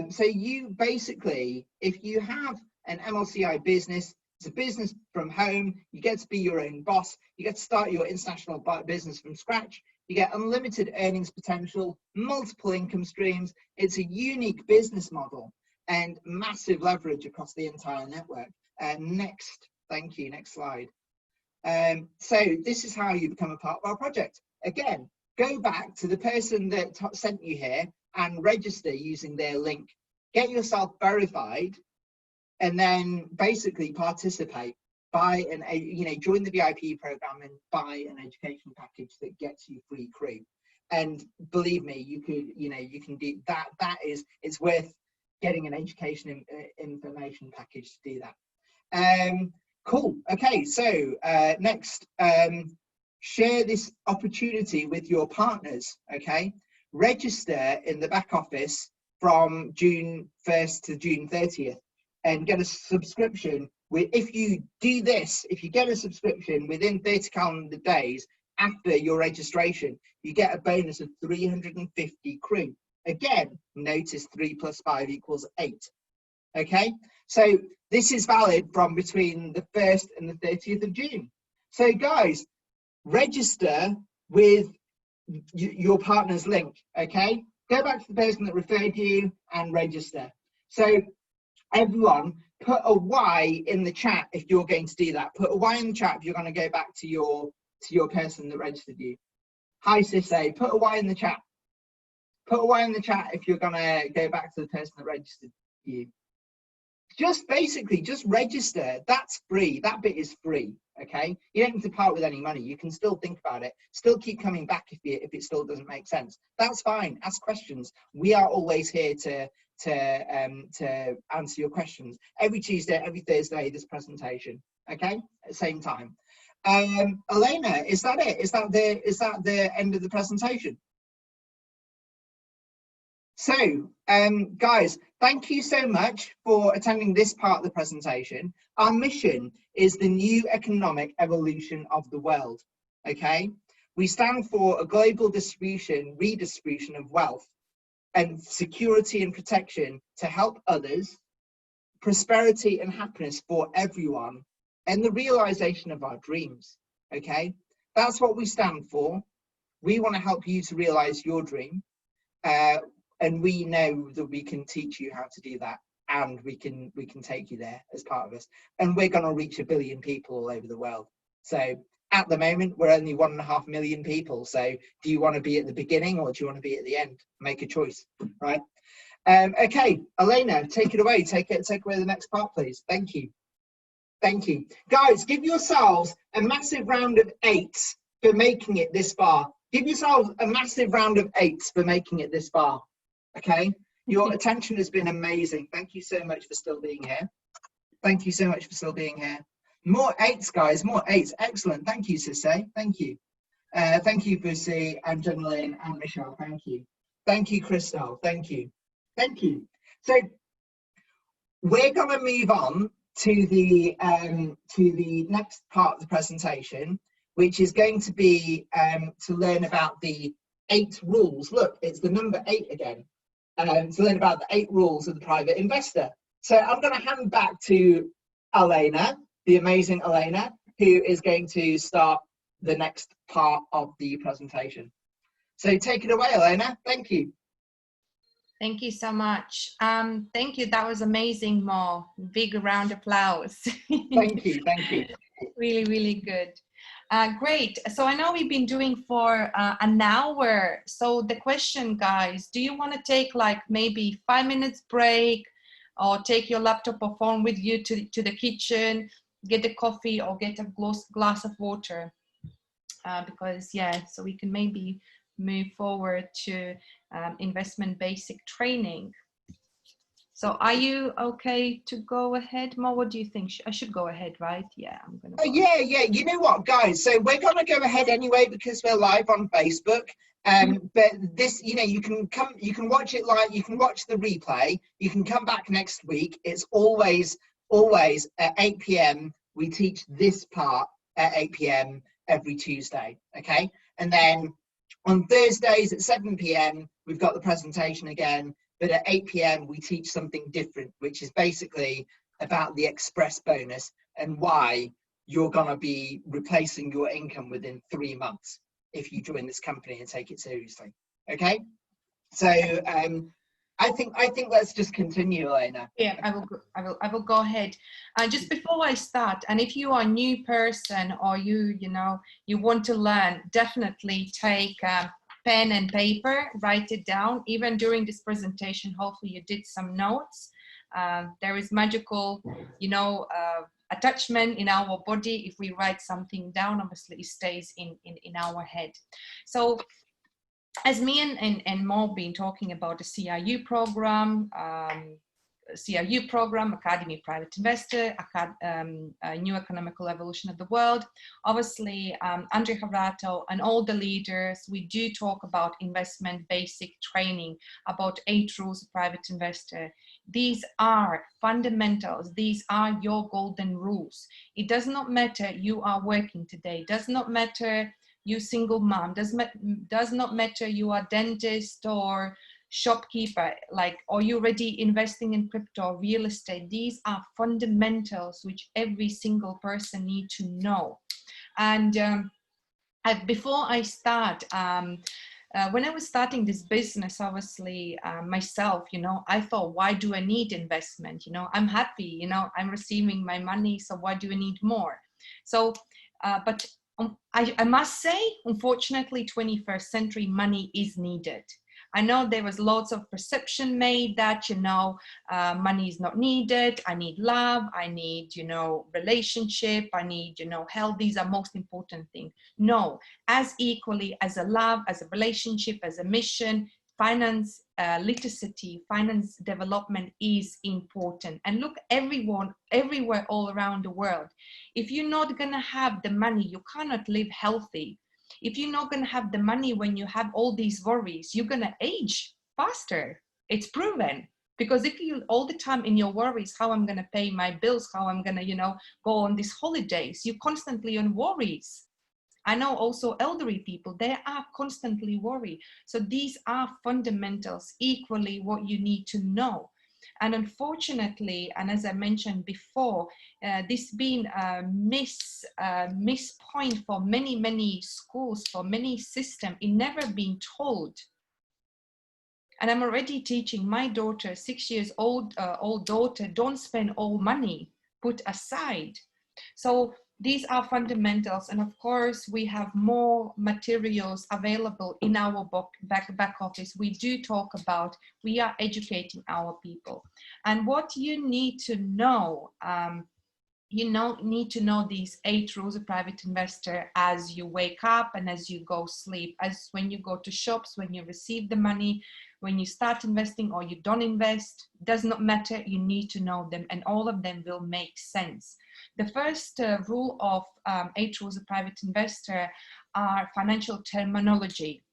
S1: So you basically, if you have an MLCI business, it's a business from home, you get to be your own boss, you get to start your international business from scratch, you get unlimited earnings potential, multiple income streams, it's a unique business model and massive leverage across the entire network. Next, thank you, next slide. So this is how you become a part of our project. Again, go back to the person that sent you here and register using their link. Get yourself verified and then basically participate. Buy an, join the VIP program and buy an education package that gets you free crew. And believe me, you can do that. It's worth getting an education information package to do that. Cool. Okay, so next, share this opportunity with your partners. Okay, register in the back office from June 1st to June 30th and get a subscription. If you do this, if you get a subscription within 30 calendar days after your registration, you get a bonus of 350 crew. Again, notice 3 + 5 = 8. Okay, so this is valid from between the 1st and the 30th of June. So guys, register with your partner's link. Okay, go back to the person that referred you and register. So everyone, put a Y in the chat if you're going to do that. Put a Y in the chat if you're going to go back to your person that registered you. Hi Sisse, put a Y in the chat. Put a Y in the chat if you're going to go back to the person that registered you. Just basically just register. That's free. That bit is free. Okay, you don't need to part with any money. You can still think about it, still keep coming back if it still doesn't make sense. That's fine. Ask questions. We are always here to answer your questions. Every Tuesday, every Thursday, this presentation. Okay, at the same time. Elena, is that it? Is that the end of the presentation? So, guys, thank you so much for attending this part of the presentation. Our mission is the new economic evolution of the world, okay? We stand for a global redistribution of wealth and security and protection to help others, prosperity and happiness for everyone, and the realization of our dreams, okay? That's what we stand for. We want to help you to realize your dream. And we know that we can teach you how to do that, and we can take you there as part of us. And we're going to reach 1 billion people all over the world. So at the moment, we're only 1.5 million people. So do you want to be at the beginning or do you want to be at the end? Make a choice, right? Okay, Elena, take it away. Take away the next part, please. Thank you. Thank you. Guys, give yourselves a massive round of 8s for making it this far. Give yourselves a massive round of 8s for making it this far. Okay, your attention has been amazing. Thank you so much for still being here. Thank you so much for still being here. More 8s, guys, more 8s. Excellent. Thank you, Sisse. Thank you. Thank you, Bussy and Jeneline and Michelle. Thank you. Thank you, Christelle. Thank you. Thank you. So we're going to move on to the next part of the presentation, which is going to be to learn about the 8 rules. Look, it's the number 8 again. To learn about the 8 rules of the private investor. So I'm going to hand back to Elena, the amazing Elena, who is going to start the next part of the presentation. So take it away, Elena. Thank you.
S2: Thank you so much. Thank you. That was amazing, Mo. Big round of applause.
S1: Thank you. Thank you.
S2: Really, really good. Great. So I know we've been doing for an hour. So the question, guys, do you want to take like maybe 5 minutes break or take your laptop or phone with you to the kitchen, get a coffee or get a glass of water? Because, yeah, so we can maybe move forward to investment basic training. So are you okay to go ahead, Mo? What do you think? I should go ahead, right? Yeah, I'm gonna.
S1: Yeah. You know what, guys? So we're gonna go ahead anyway because we're live on Facebook. But this, you can watch it live. You can watch the replay. You can come back next week. It's always at 8 p.m. We teach this part at 8 p.m. every Tuesday, okay? And then on Thursdays at 7 p.m, we've got the presentation again, but at 8 p.m, we teach something different, which is basically about the express bonus and why you're going to be replacing your income within 3 months if you join this company and take it seriously, okay? So I think let's just continue, Elena.
S2: Yeah, I will go ahead. Just before I start, and if you are a new person or you want to learn, definitely take pen and paper, write it down. Even during this presentation, hopefully you did some notes. There is magical, attachment in our body. If we write something down, obviously it stays in our head. So as me and Mo been talking about the CRU program, Academy Private Investor, New Economical Evolution of the World, obviously Andrej Havrato and all the leaders, we do talk about investment basic training, about 8 rules of private investor. These are fundamentals. These are your golden rules. It does not matter you are working today, does not matter you single mom, does not matter you are dentist or shopkeeper, or you already investing in crypto, real estate. These are fundamentals which every single person need to know. And before I start, when I was starting this business, obviously myself, I thought, why do I need investment? I'm happy, I'm receiving my money, so why do I need more? So, but I must say, unfortunately, 21st century money is needed. I know there was lots of perception made that, money is not needed. I need love. I need, relationship. I need, health. These are most important things. No, as equally as a love, as a relationship, as a mission, finance literacy, finance development is important. And look, everywhere all around the world, if you're not going to have the money, you cannot live healthy. If you're not going to have the money when you have all these worries, you're going to age faster. It's proven. Because if you all the time in your worries, how I'm going to pay my bills, how I'm going to, go on these holidays, you're constantly on worries. I know also elderly people, they are constantly worried. So these are fundamentals, equally what you need to know. And unfortunately, and as I mentioned before, this been a miss point for many schools, for many systems, it never been told. And I'm already teaching my daughter, 6 years old daughter, don't spend all money, put aside. So these are fundamentals, and of course we have more materials available in our back office. We do talk about, we are educating our people. And what you need to know, need to know these 8 rules of private investor as you wake up and as you go sleep, as when you go to shops, when you receive the money, when you start investing or you don't invest, does not matter, you need to know them, and all of them will make sense. The first rule of 8 rules of private investor are financial terminology.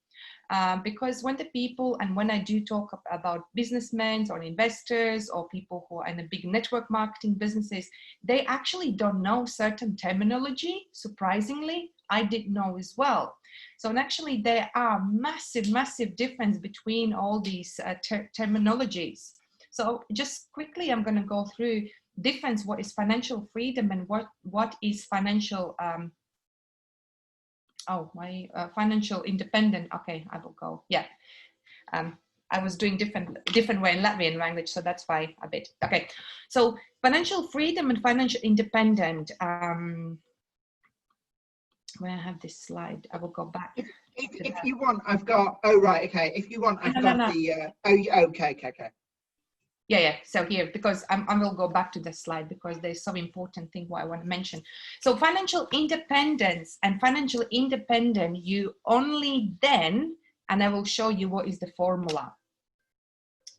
S2: Because when the people, and when I do talk about businessmen or investors or people who are in a big network marketing businesses, they actually don't know certain terminology. Surprisingly, I didn't know as well. So actually there are massive difference between all these terminologies. So just quickly, I'm going to go through difference, what is financial freedom and what is financial financial independent. Okay, I will go. Yeah. I was doing different way in Latvian language, so that's why a bit. Okay, so financial freedom and financial independent. Where I have this slide, I will go back.
S1: If you want, I've got. Oh right, okay. If you want, I've got the. Okay.
S2: Yeah. So here, because I will go back to the slide because there's some important thing what I want to mention. So financial independence and financial independent, you only then, and I will show you what is the formula.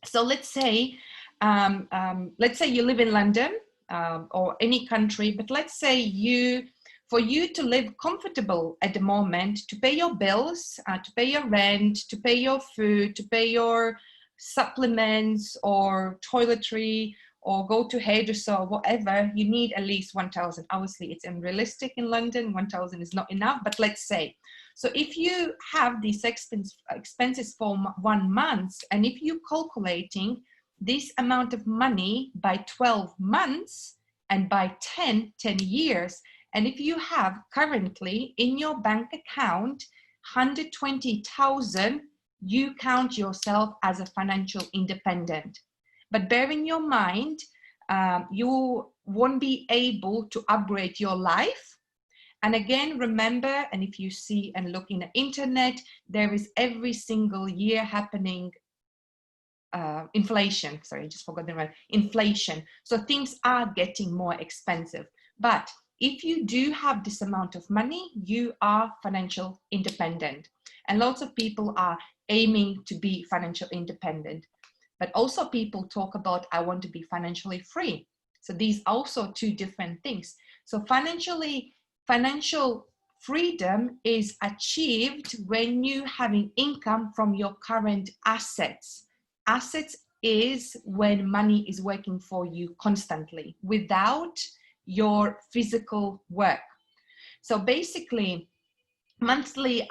S2: So let's say you live in London or any country, but let's say for you to live comfortable at the moment, to pay your bills, to pay your rent, to pay your food, to pay your supplements or toiletry or go to hairdresser or whatever, you need at least 1,000. Obviously, it's unrealistic in London. 1,000 is not enough, but let's say. So if you have these expenses for 1 month, and if you're calculating this amount of money by 12 months and by 10 years, and if you have currently in your bank account 120,000, you count yourself as a financial independent. But bear in your mind, you won't be able to upgrade your life. And again, remember, and if you see and look in the internet, there is every single year happening inflation. Sorry, I just forgot the word. Inflation. So things are getting more expensive. But if you do have this amount of money, you are financial independent. And lots of people are aiming to be financial independent. But also people talk about, I want to be financially free. So these are also two different things. So financial freedom is achieved when you having income from your current assets. Assets is when money is working for you constantly without your physical work. So basically, monthly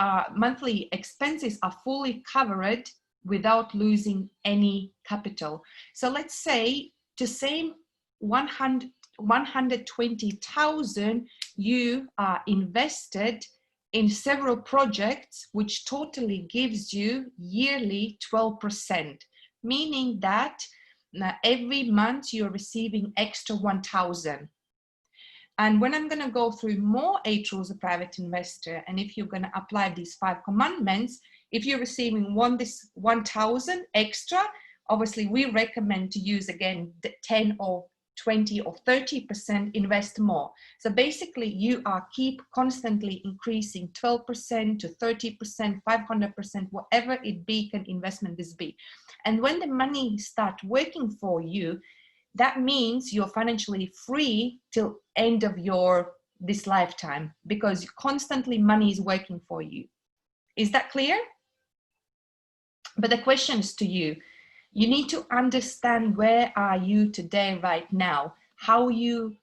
S2: expenses are fully covered without losing any capital. So let's say the same 120,000 you are invested in several projects, which totally gives you yearly 12%, meaning that every month you're receiving extra 1,000. And when I'm going to go through more 8 rules of private investor, and if you're going to apply these 5 commandments, if you're receiving 1,000 extra, obviously we recommend to use again 10 or 20 or 30% invest more. So basically you are keep constantly increasing 12% to 30%, 500%, whatever it be, can investment this be. And when the money start working for you, that means you're financially free till end of this lifetime, because constantly money is working for you. Is that clear? But the question is to you. You need to understand where are you today, right now, how you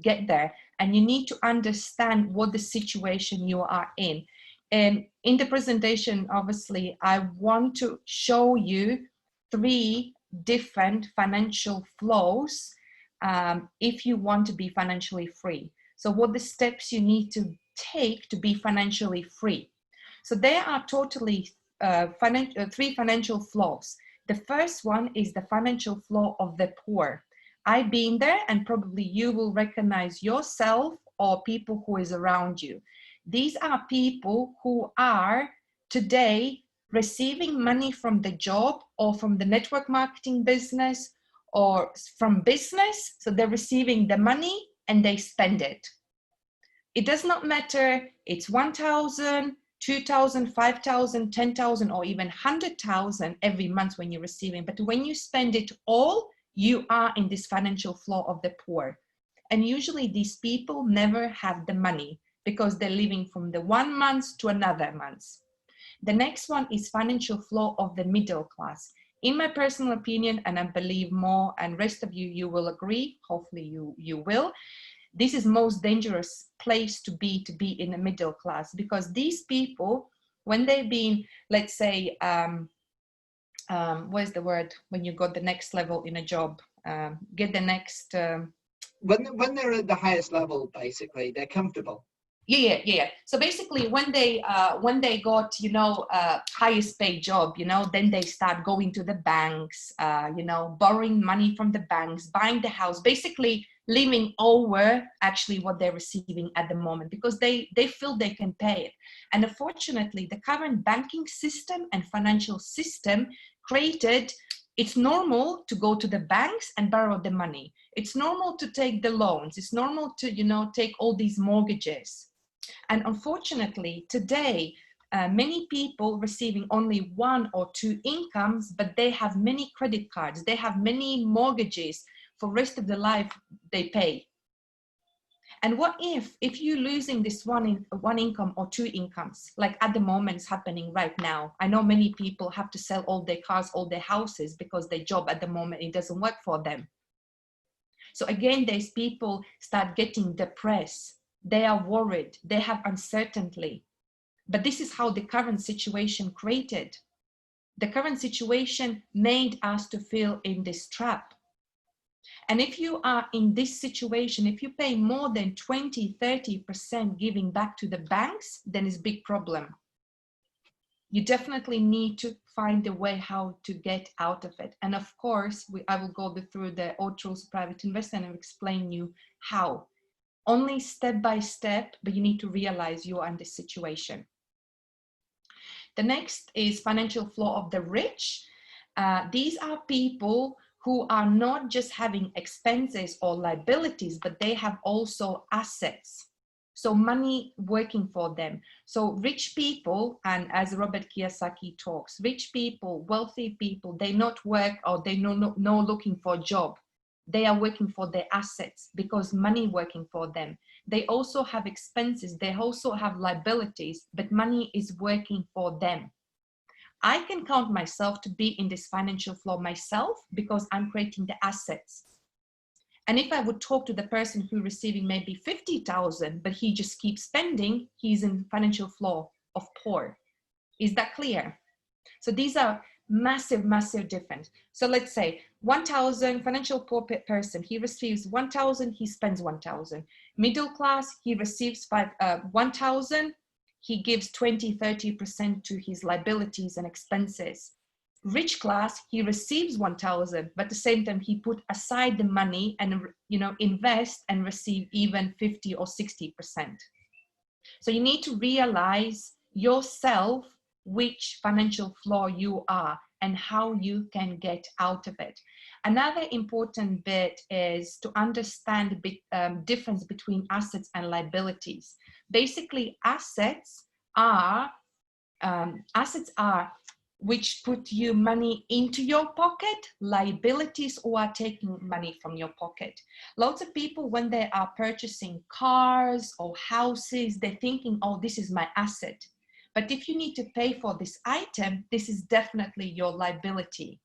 S2: get there, and you need to understand what the situation you are in. And in the presentation, obviously, I want to show you 3 different financial flows if you want to be financially free. So what the steps you need to take to be financially free. So there are totally 3 financial flows. The first one is the financial flow of the poor. I've been there, and probably you will recognize yourself or people who is around you. These are people who are today receiving money from the job or from the network marketing business or from business. So they're receiving the money and they spend it. It does not matter, it's 1,000, 2,000, 5,000, 10,000, or even 100,000 every month when you're receiving. But when you spend it all, you are in this financial flow of the poor. And usually these people never have the money because they're living from the one month to another month. The next one is financial flow of the middle class. In my personal opinion, and I believe more, and rest of you will agree, hopefully you will, this is most dangerous place to be in the middle class, because these people, when they've been, let's say, what's the word, when you got the next level in a job, get the next...
S1: When they're at the highest level, basically, they're comfortable.
S2: Yeah. So basically, when they got, highest paid job, then they start going to the banks, borrowing money from the banks, buying the house, basically living over actually what they're receiving at the moment, because they feel they can pay it. And unfortunately, the current banking system and financial system created, it's normal to go to the banks and borrow the money. It's normal to take the loans. It's normal to, take all these mortgages. And unfortunately, today, many people receiving only 1 or 2 incomes, but they have many credit cards. They have many mortgages for the rest of their life they pay. And what if you're losing this one income or 2 incomes, like at the moment it's happening right now? I know many people have to sell all their cars, all their houses, because their job at the moment, it doesn't work for them. So again, these people start getting depressed. They are worried. They have uncertainty. But this is how the current situation created. The current situation made us to feel in this trap. And if you are in this situation, if you pay more than 20, 30% giving back to the banks, then it's a big problem. You definitely need to find a way how to get out of it. And of course, I will go through the old rules of private investment and explain you how. Only step by step, but you need to realize you are in this situation. The next is financial flow of the rich. These are people who are not just having expenses or liabilities, but they have also assets. So money working for them. So rich people, and as Robert Kiyosaki talks, rich people, wealthy people, they not work or they no looking for a job. They are working for their assets because money working for them. They also have expenses. They also have liabilities, but money is working for them. I can count myself to be in this financial flow myself because I'm creating the assets. And if I would talk to the person who receiving maybe 50,000, but he just keeps spending, he's in financial flow of poor. Is that clear? So these are massive, massive difference. So let's say 1,000 financial poor person, he receives 1,000, he spends 1,000. Middle class, he receives 1,000, he gives 20, 30% to his liabilities and expenses. Rich class, he receives 1,000, but at the same time, he put aside the money and, invest and receive even 50 or 60%. So you need to realize yourself which financial flow you are and how you can get out of it. Another important bit is to understand the difference between assets and liabilities. Basically, assets are which put you money into your pocket, liabilities or are taking money from your pocket. Lots of people, when they are purchasing cars or houses, they're thinking, oh, this is my asset. But if you need to pay for this item, this is definitely your liability.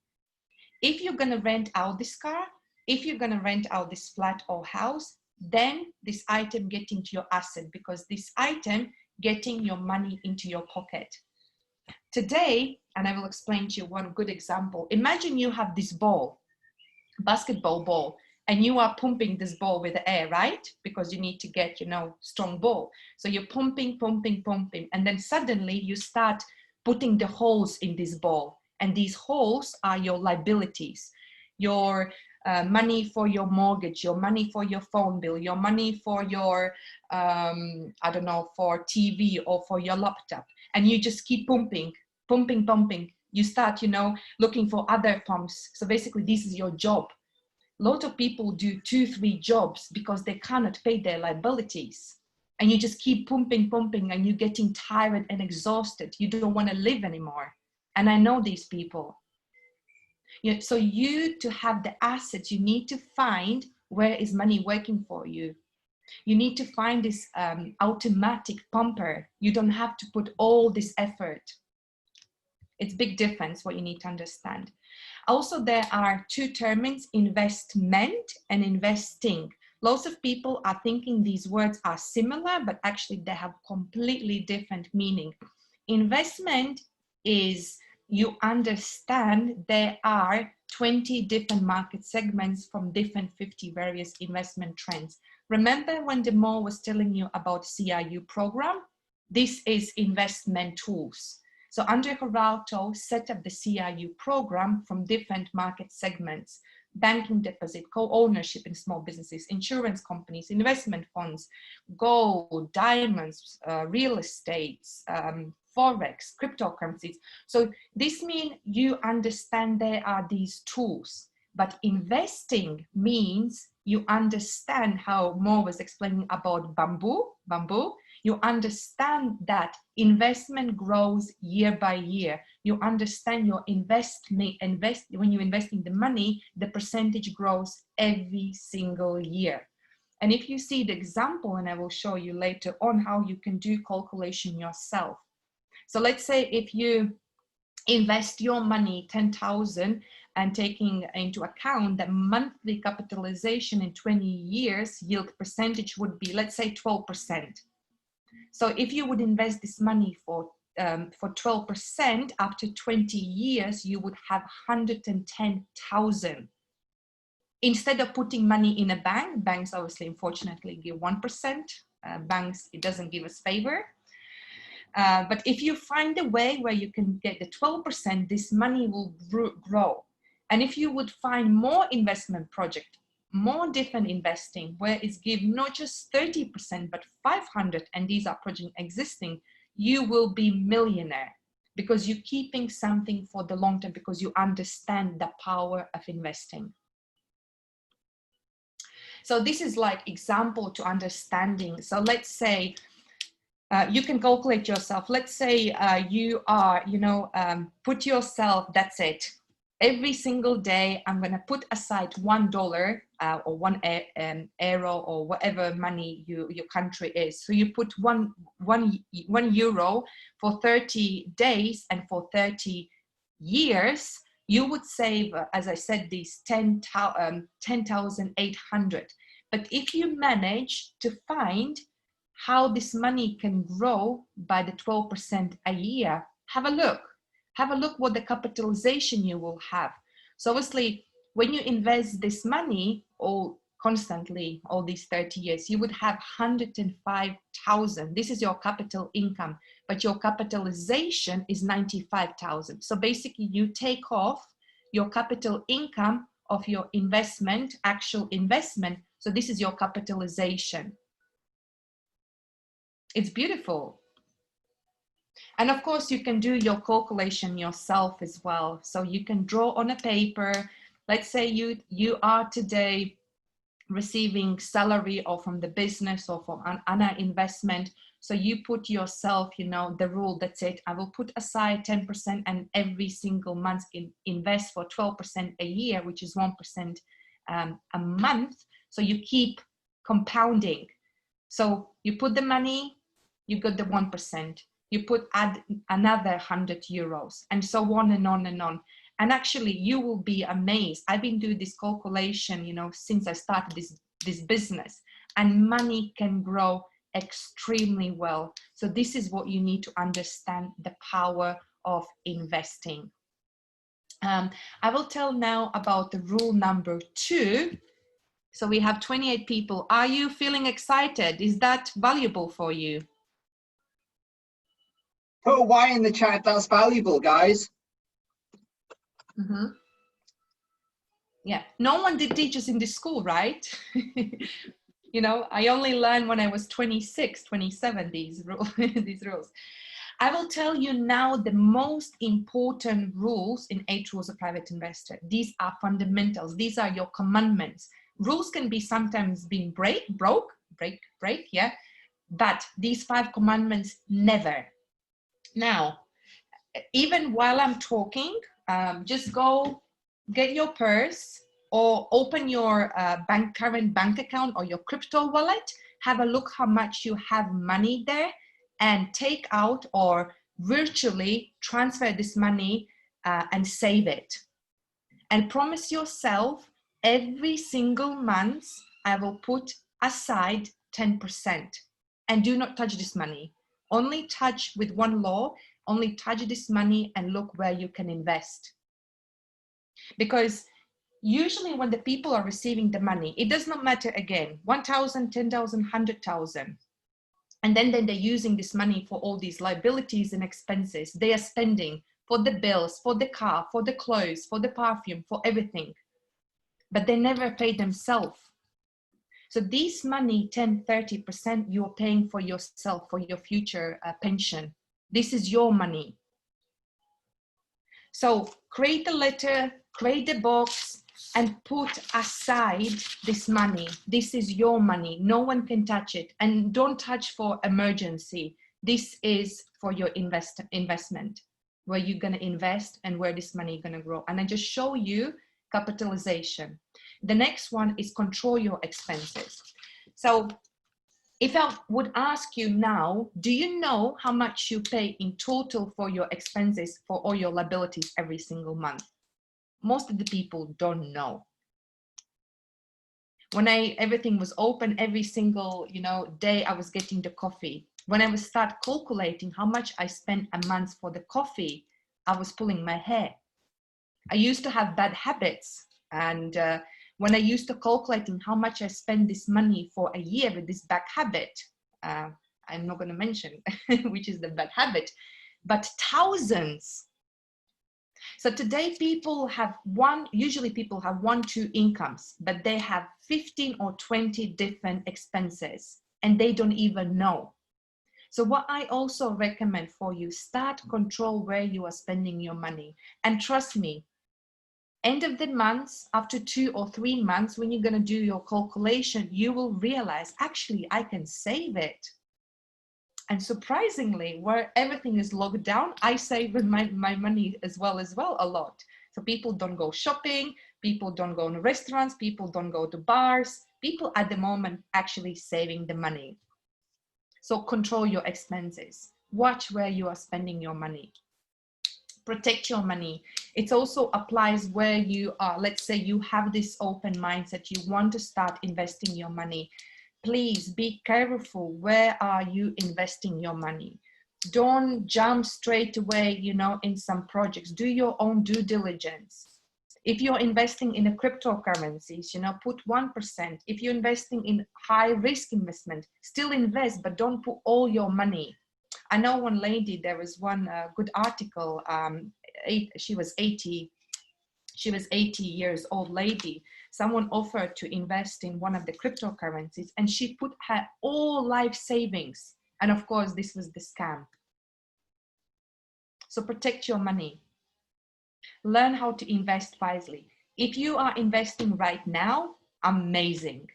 S2: If you're going to rent out this car, if you're going to rent out this flat or house, then this item gets into your asset because this item getting your money into your pocket. Today, and I will explain to you one good example. Imagine you have this ball, basketball ball, and you are pumping this ball with air, right? Because you need to get, strong ball. So you're pumping, and then suddenly you start putting the holes in this ball. And these holes are your liabilities, your money for your mortgage, your money for your phone bill, your money for your, for TV or for your laptop. And you just keep pumping. You start, looking for other pumps. So basically, this is your job. A lot of people do 2-3 jobs because they cannot pay their liabilities. And you just keep pumping, and you're getting tired and exhausted. You don't want to live anymore. And I know these people. So to have the assets, you need to find where is money working for you. You need to find this automatic pumper. You don't have to put all this effort. It's a big difference what you need to understand. Also, there are two terms, investment and investing. Lots of people are thinking these words are similar, but actually they have completely different meaning. Investment is you understand there are 20 different market segments from different 50 various investment trends. Remember when Mo was telling you about CIU program? This is investment tools. So Andre Geraldo set up the CIU program from different market segments: banking deposit, co-ownership in small businesses, insurance companies, investment funds, gold, diamonds, real estate, Forex, cryptocurrencies. So this means you understand there are these tools, but investing means you understand how Mo was explaining about bamboo. You understand that investment grows year by year. You understand your when you're investing the money, the percentage grows every single year. And if you see the example, and I will show you later on how you can do calculation yourself. So let's say if you invest your money, 10,000, and taking into account that monthly capitalization in 20 years yield percentage would be, let's say, 12%. So if you would invest this money for 12%, after 20 years, you would have 110,000. Instead of putting money in a bank, banks obviously, unfortunately, give 1%. Banks, it doesn't give us favor. But if you find a way where you can get the 12%, this money will grow. And if you would find more investment project, more different investing, where it's give not just 30%, but 500, and these are projects existing, you will be millionaire, because you're keeping something for the long term, because you understand the power of investing. So this is like example to understanding. So let's say you can calculate yourself. Let's say you are, put yourself, that's it. Every single day, I'm going to put aside $1 or €1 or whatever money your country is. So you put one euro for 30 days, and for 30 years, you would save, as I said, these 10,800. But if you manage to find how this money can grow by the 12% a year, have a look. Have a look what the capitalization you will have. So obviously, when you invest this money constantly, all these 30 years, you would have 105,000. This is your capital income, but your capitalization is 95,000. So basically, you take off your capital income of your investment, actual investment. So this is your capitalization. It's beautiful. And of course, you can do your calculation yourself as well. So you can draw on a paper. Let's say you are today receiving salary or from the business or from an investment. So you put yourself, the rule, that's it. I will put aside 10% and every single month invest for 12% a year, which is 1% a month. So you keep compounding. So you put the money, you got the 1%. You add another 100 euros, and so on and on and on. And actually, you will be amazed. I've been doing this calculation, since I started this business, and money can grow extremely well. So this is what you need to understand, the power of investing. I will tell now about the rule number 2. So we have 28 people. Are you feeling excited? Is that valuable for you?
S1: Put a Y in the chat, that's valuable, guys.
S2: Mm-hmm. Yeah, no one did teach us in this school, right? I only learned when I was 26, 27, these rules. I will tell you now the most important rules in 8 Rules of Private Investor. These are fundamentals. These are your commandments. Rules can be sometimes being break, yeah. But these 5 commandments, never. Now, even while I'm talking, just go get your purse or open your current bank account or your crypto wallet. Have a look how much you have money there, and take out or virtually transfer this money and save it. And promise yourself every single month, I will put aside 10%, and do not touch this money. Only touch with one law, only touch this money and look where you can invest. Because usually when the people are receiving the money, it does not matter again, 1,000, 10,000, 100,000. And then they're using this money for all these liabilities and expenses. They are spending for the bills, for the car, for the clothes, for the perfume, for everything. But they never pay themselves. So this money, 10, 30%, you're paying for yourself, for your future pension. This is your money. So create a letter, create a box, and put aside this money. This is your money. No one can touch it. And don't touch for emergency. This is for your investment, where you're going to invest and where this money is going to grow. And I just show you capitalization. The next one is control your expenses. So If I would ask you now, do you know how much you pay in total for your expenses for all your liabilities every single month? Most of the people don't know. When everything was open, every single day I was getting the coffee. When I was start calculating how much I spent a month for the coffee, I was pulling my hair. I used to have bad habits, and when I used to calculating how much I spend this money for a year with this bad habit, I'm not going to mention which is the bad habit, but thousands. So today usually people have 1-2 incomes, but they have 15 or 20 different expenses and they don't even know. So what I also recommend for you, start control where you are spending your money. And trust me, end of the month, after 2 or 3 months, when you're going to do your calculation, you will realize, actually, I can save it. And surprisingly, where everything is locked down, I save my money as well a lot. So people don't go shopping, people don't go to restaurants, people don't go to bars. People at the moment actually saving the money. So control your expenses. Watch where you are spending your money. Protect your money. It also applies where you are. Let's say you have this open mindset, you want to start investing your money. Please be careful. Where are you investing your money? Don't jump straight away, in some projects. Do your own due diligence. If you're investing in the cryptocurrencies, put 1%. If you're investing in high risk investment, still invest, but don't put all your money. I know one lady, there was one good article, she was 80 years old lady. Someone offered to invest in one of the cryptocurrencies and she put her all life savings. And of course, this was the scam. So protect your money. Learn how to invest wisely. If you are investing right now, amazing.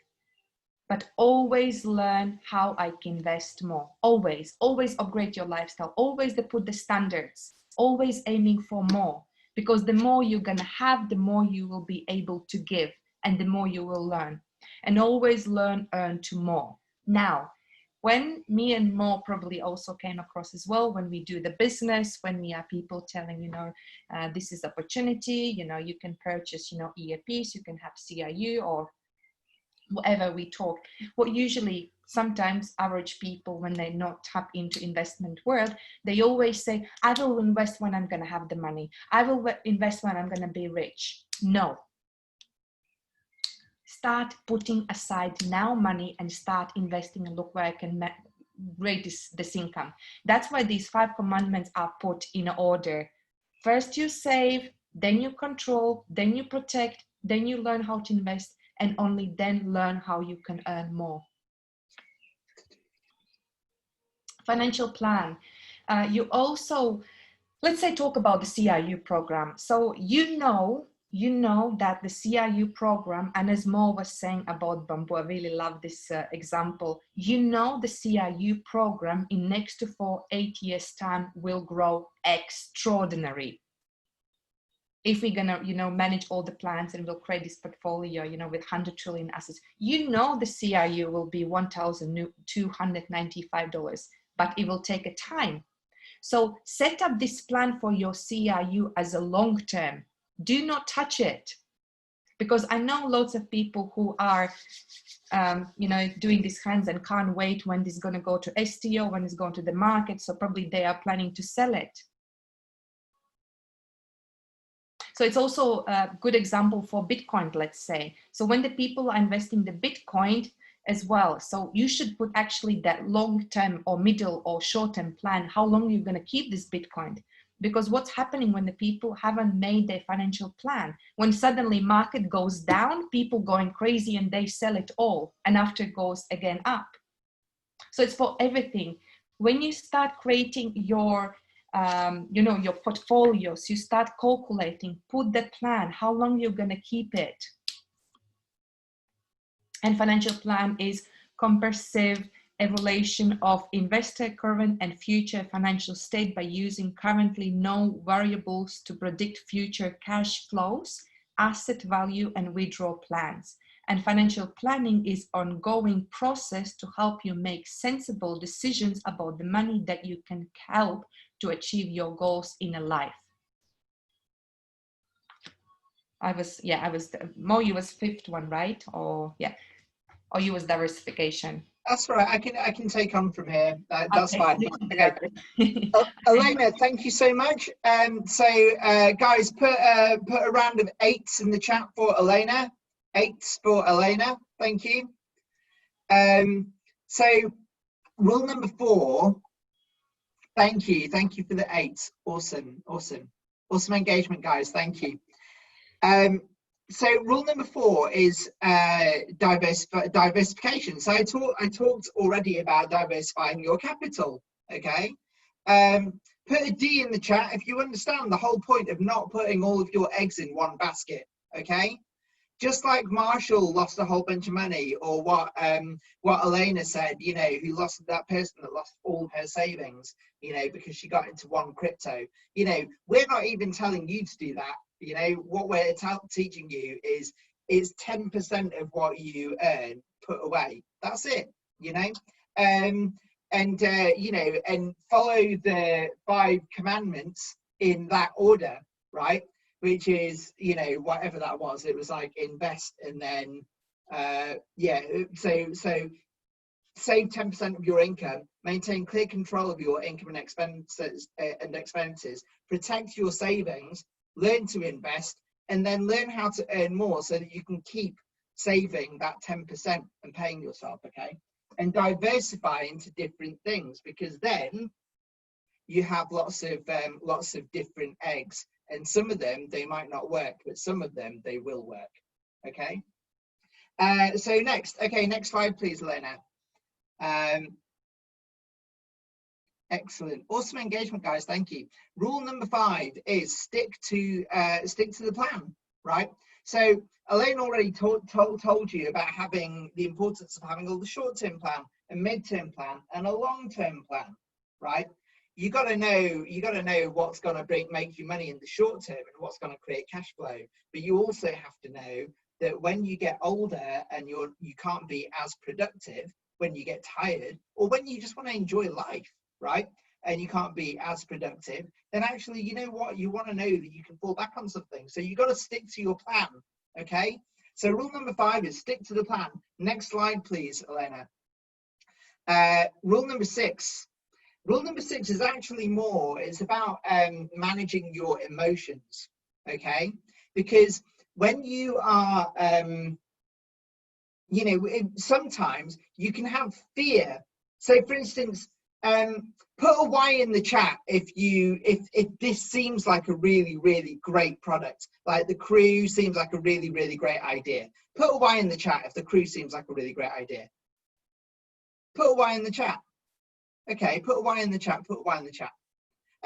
S2: But always learn how I can invest more. Always upgrade your lifestyle. Always put the standards. Always aiming for more. Because the more you're going to have, the more you will be able to give and the more you will learn. And always learn, earn to more. Now, when me and Mo probably also came across as well, when we do the business, when we are people telling, this is opportunity, you can purchase, EAPs, you can have CIU or whatever we talk. What usually sometimes average people, when they not tap into investment world, they always say, I will invest when I'm going to have the money. I will invest when I'm going to be rich. No. Start putting aside now money and start investing and look where I can raise this income. That's why these 5 commandments are put in order. First you save, then you control, then you protect, then you learn how to invest, and only then learn how you can earn more. Financial plan. You also, let's say, talk about the CIU program. So you know that the CIU program, and as Mo was saying about bamboo, I really love this example. The CIU program in next to 8 years time will grow extraordinary. If we're gonna, manage all the plans and we'll create this portfolio, with 100 trillion assets, the CIU will be $1,295, but it will take a time. So set up this plan for your CIU as a long term. Do not touch it, because I know lots of people who are, doing these hands and can't wait when this is going to go to STO, when it's going to the market. So probably they are planning to sell it. So it's also a good example for Bitcoin, let's say. So when the people are investing the Bitcoin as well, so you should put actually that long-term or middle or short-term plan, how long you're going to keep this Bitcoin. Because what's happening when the people haven't made their financial plan? When suddenly market goes down, people going crazy and they sell it all, and after it goes again up. So it's for everything. When you start creating your your portfolios, you start calculating, put the plan, how long you're going to keep it. And financial plan is comprehensive evaluation of investor current and future financial state by using currently known variables to predict future cash flows, asset value, and withdrawal plans. And financial planning is an ongoing process to help you make sensible decisions about the money that you can help to achieve your goals in a life. Mo, you was fifth one, right? Or you was diversification.
S1: That's right. I can take on from here. That's
S2: Okay.
S1: fine. Okay. Elena, thank you so much. Guys, put a round of 8s in the chat for Elena. 8s for Elena. Thank you. So rule number 4. Thank you for the 8s. Awesome engagement, guys. Thank you. So rule number 4 is diversification. So I talked already about diversifying your capital. Okay. Put a D in the chat if you understand the whole point of not putting all of your eggs in one basket. Okay. Just like Marshall lost a whole bunch of money, or what Elena said, you know, that person that lost all of her savings, you know, because she got into one crypto. You know, we're not even telling you to do that. You know, what we're teaching you is 10% of what you earn put away. That's it. You know, you know, and follow the 5 commandments in that order, right? Which is, you know, whatever that was. It was like invest, and then so save 10% of your income, maintain clear control of your income and expenses, protect your savings, learn to invest, and then learn how to earn more so that you can keep saving that 10% and paying yourself. Okay. And diversify into different things, because then you have lots of different eggs, and some of them they might not work, but some of them they will work. Okay. So next slide please, Elena. Excellent, awesome engagement, guys. Thank you. Rule number 5 is stick to the plan, right? So Elaine already told you about having the importance of having all the short-term plan, a mid-term plan, and a long-term plan, right? You got to know what's going to make you money in the short term and what's going to create cash flow. But you also have to know that when you get older and you can't be as productive, when you get tired, or when you just want to enjoy life, right? And you can't be as productive, then actually, you know what? You want to know that you can fall back on something. So you got to stick to your plan. Okay. So rule number 5 is stick to the plan. Next slide, please, Elena. Rule number 6. Rule number 6 is actually it's about managing your emotions. Okay. Because when you are, you know, sometimes you can have fear. So for instance, put a Y in the chat if this seems like a really, really great product. Like the crew seems like a really, really great idea. Put a Y in the chat if the crew seems like a really great idea. Put a Y in the chat. Okay, put a Y in the chat, put a Y in the chat.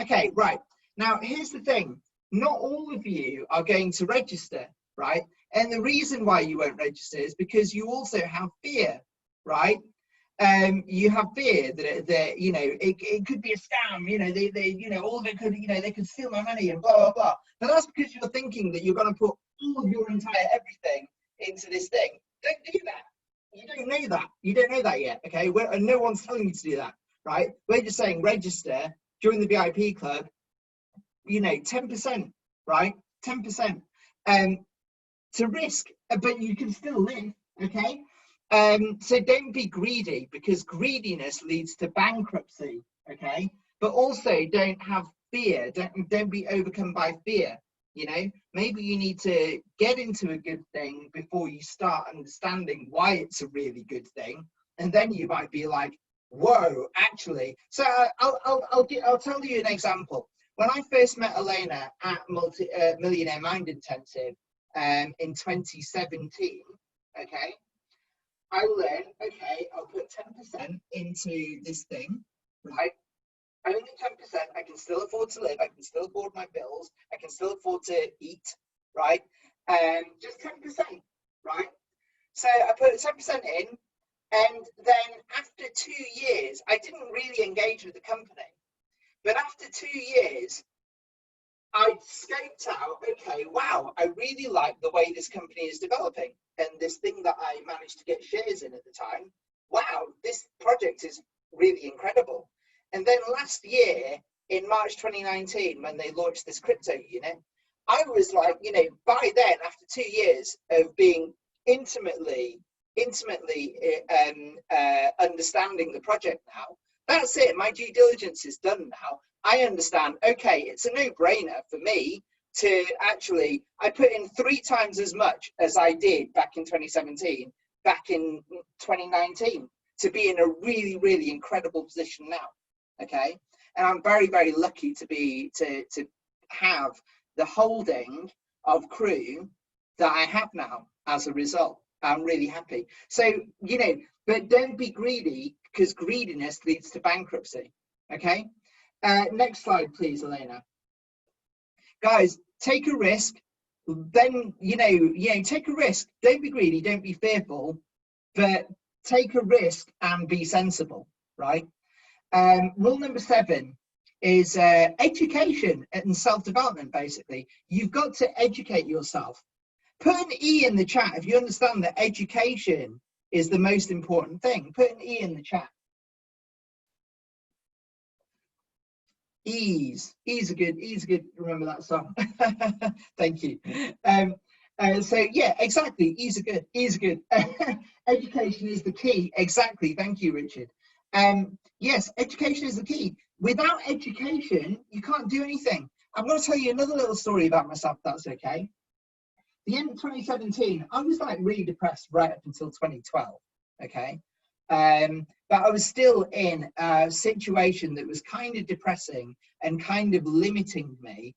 S1: Okay, right. Now, here's the thing. Not all of you are going to register, right? And the reason why you won't register is because you also have fear, right? You have fear that you know, it could be a scam, you know, they you know, all of it could, you know, they could steal my money and blah, blah, blah. But that's because you're thinking that you're going to put all of your entire everything into this thing. Don't do that. You don't know that. You don't know that yet, okay? And no one's telling you to do that, right? We're just saying register, join the VIP club, you know, 10%, right? 10% to risk, but you can still live, okay? So don't be greedy, because greediness leads to bankruptcy, okay? But also don't have fear. Don't be overcome by fear. You know, maybe you need to get into a good thing before you start understanding why it's a really good thing, and then you might be like, whoa, actually. So I'll tell you an example. When I first met Elena at Millionaire Mind Intensive in 2017, okay, I learned, okay, I'll put 10% into this thing, right? Only 10%, I can still afford to live, I can still afford my bills, I can still afford to eat, right? Just 10%, right? So I put 10% in, and then after 2 years, I didn't really engage with the company. But after 2 years, I scoped out, okay, wow, I really like the way this company is developing, and this thing that I managed to get shares in at the time, wow, this project is really incredible. And then last year, in March 2019, when they launched this crypto unit, I was like, you know, by then, after 2 years of being intimately understanding the project now, that's it, my due diligence is done now. I understand, okay, it's a no-brainer for me to actually, I put in 3 times as much as I did back in 2017, back in 2019, to be in a really, really incredible position now, okay? And I'm very, very lucky to have the holding of Crew that I have now as a result. I'm really happy. So, you know, but don't be greedy, because greediness leads to bankruptcy, okay? Next slide, please, Elena. Guys, take a risk. Then, you know, take a risk. Don't be greedy, don't be fearful, but take a risk and be sensible, right? Rule number 7 is education and self-development, basically. You've got to educate yourself. Put an E in the chat if you understand that education is the most important thing. Put an E in the chat. Ease are good. Remember that song. Thank you. So yeah, exactly. Ease are good. Education is the key. Exactly. Thank you, Richard. Yes, education is the key. Without education, you can't do anything. I'm going to tell you another little story about myself, if that's okay. The end of 2017, I was like really depressed right up until 2012. Okay. But I was still in a situation that was kind of depressing and kind of limiting me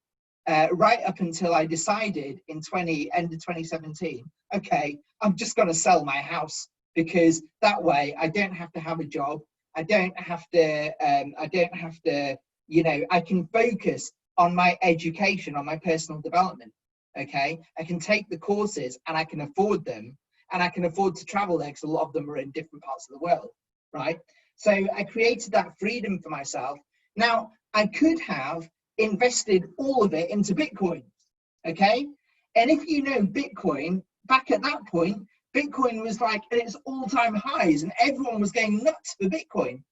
S1: right up until I decided in end of 2017, okay, I'm just going to sell my house, because that way I don't have to have a job. I don't have to, you know, I can focus on my education, on my personal development. Okay. I can take the courses and I can afford them. And I can afford to travel there because a lot of them are in different parts of the world, right? So I created that freedom for myself. Now, I could have invested all of it into Bitcoin, okay? And if you know Bitcoin, back at that point, Bitcoin was like at its all-time highs and everyone was going nuts for Bitcoin.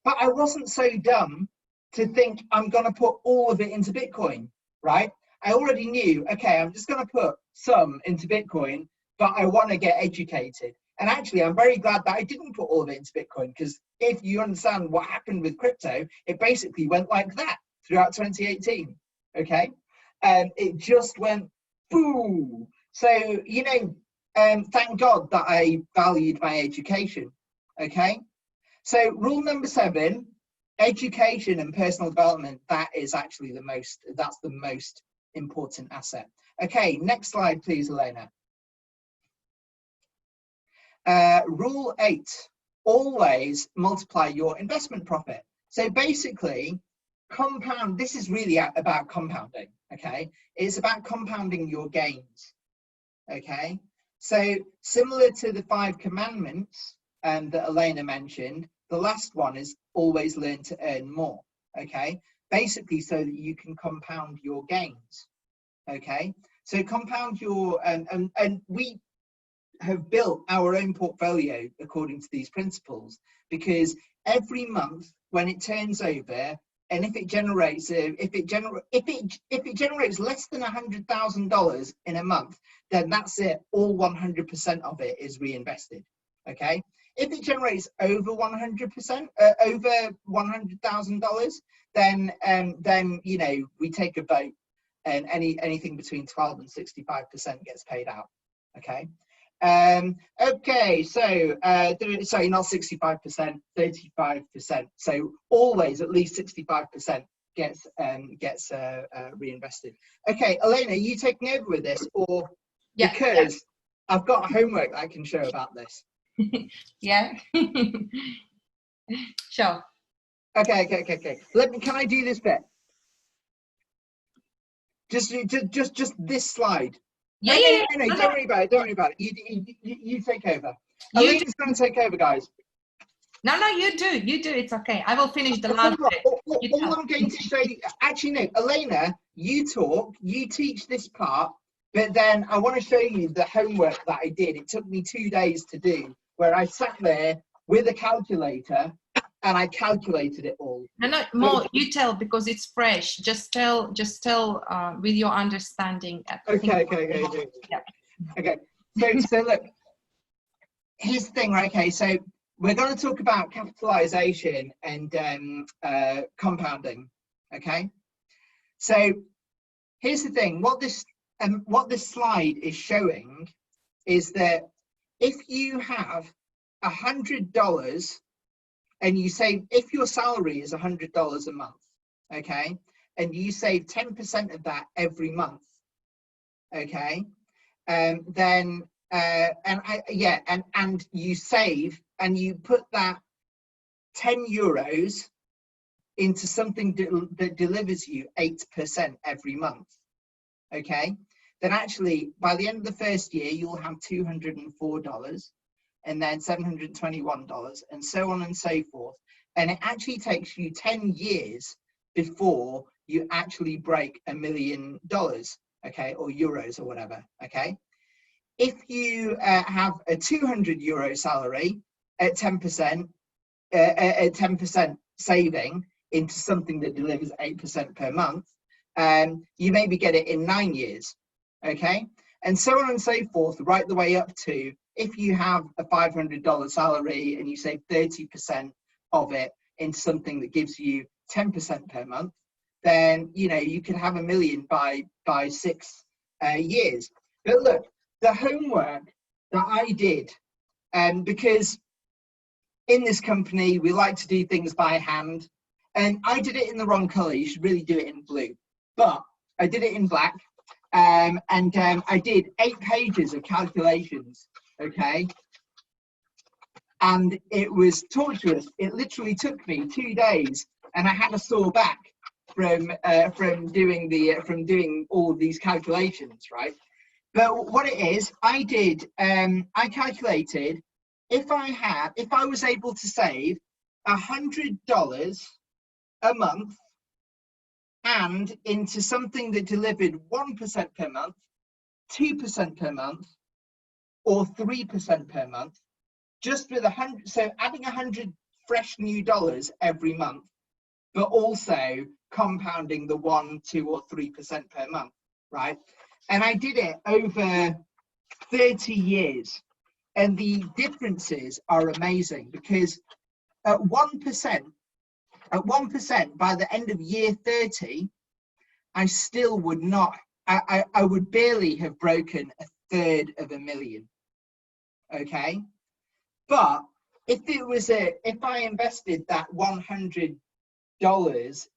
S1: But I wasn't so dumb to think I'm going to put all of it into Bitcoin, right? I already knew, okay, I'm just going to put some into Bitcoin, but I want to get educated. And actually, I'm very glad that I didn't put all of it into Bitcoin, because if you understand what happened with crypto, it basically went like that throughout 2018, okay? It just went, boom. So, you know, thank God that I valued my education, okay? So rule number 7, education and personal development, that is actually that's the most important asset. Okay, next slide, please, Elena. Rule 8, always multiply your investment profit. So basically, compound, this is really about compounding, okay? It's about compounding your gains, okay? So similar to the 5 commandments that Elena mentioned, the last one is always learn to earn more, okay? Basically so that you can compound your gains, okay? So compound your, and we have built our own portfolio according to these principles, because every month when it turns over, and if it generates less than $100,000 in a month, then that's it. All 100% of it is reinvested. Okay. If it generates over 100%, over $100,000, then you know, we take a vote, and anything between 12 and 65% gets paid out. Okay. Okay, so sorry, not 65%, 35%. So always at least 65% gets reinvested. Okay, Elena, are you taking over with this, or
S2: yeah,
S1: because yeah, I've got homework that I can show about this?
S2: Yeah. Sure.
S1: Okay. Can I do this bit? Just this slide.
S2: Yeah,
S1: no, don't worry about it. You take over. Elena's going to take over, guys.
S2: No, you do. It's okay. I will finish the last bit.
S1: All I'm going to show you, actually, no, Elena, you talk, you teach this part, but then I want to show you the homework that I did. It took me 2 days to do, where I sat there with a calculator and I calculated it all.
S2: No, Mo, you tell, because it's fresh. Just tell with your understanding.
S1: Okay.
S2: Yeah.
S1: Okay. So look, here's the thing, right? Okay, so we're going to talk about capitalization and compounding. Okay. So here's the thing. What this slide is showing is that if you have $100 and you save, if your salary is $100 a month, okay, and you save 10% of that every month, okay, then and you save and you put that 10 euros into something that delivers you 8% every month, okay, then actually by the end of the first year you'll have $204 and then $721 and so on and so forth. And it actually takes you 10 years before you actually break $1 million, okay, or euros or whatever, okay. If you have a 200 euro salary at 10%, at 10% saving into something that delivers 8% per month, you maybe get it in 9 years, okay, and so on and so forth, right the way up to if you have a $500 salary and you save 30% of it into something that gives you 10% per month, then you know you can have $1 million by 6 years. But look, the homework that I did, because in this company we like to do things by hand, and I did it in the wrong color. You should really do it in blue, but I did it in black, and I did 8 pages of calculations, okay, and it was torturous. It literally took me 2 days, and I had a sore back from doing all of these calculations, right? But what it is, I calculated if I was able to save $100 a month and into something that delivered 1% per month, 2% per month, or 3% per month, just with 100, so adding 100 fresh new dollars every month, but also compounding the 1, 2, or 3% per month, right? And I did it over 30 years. And the differences are amazing because at 1%, by the end of year 30, I still would not, I would barely have broken $1/3 okay? But if I invested that $100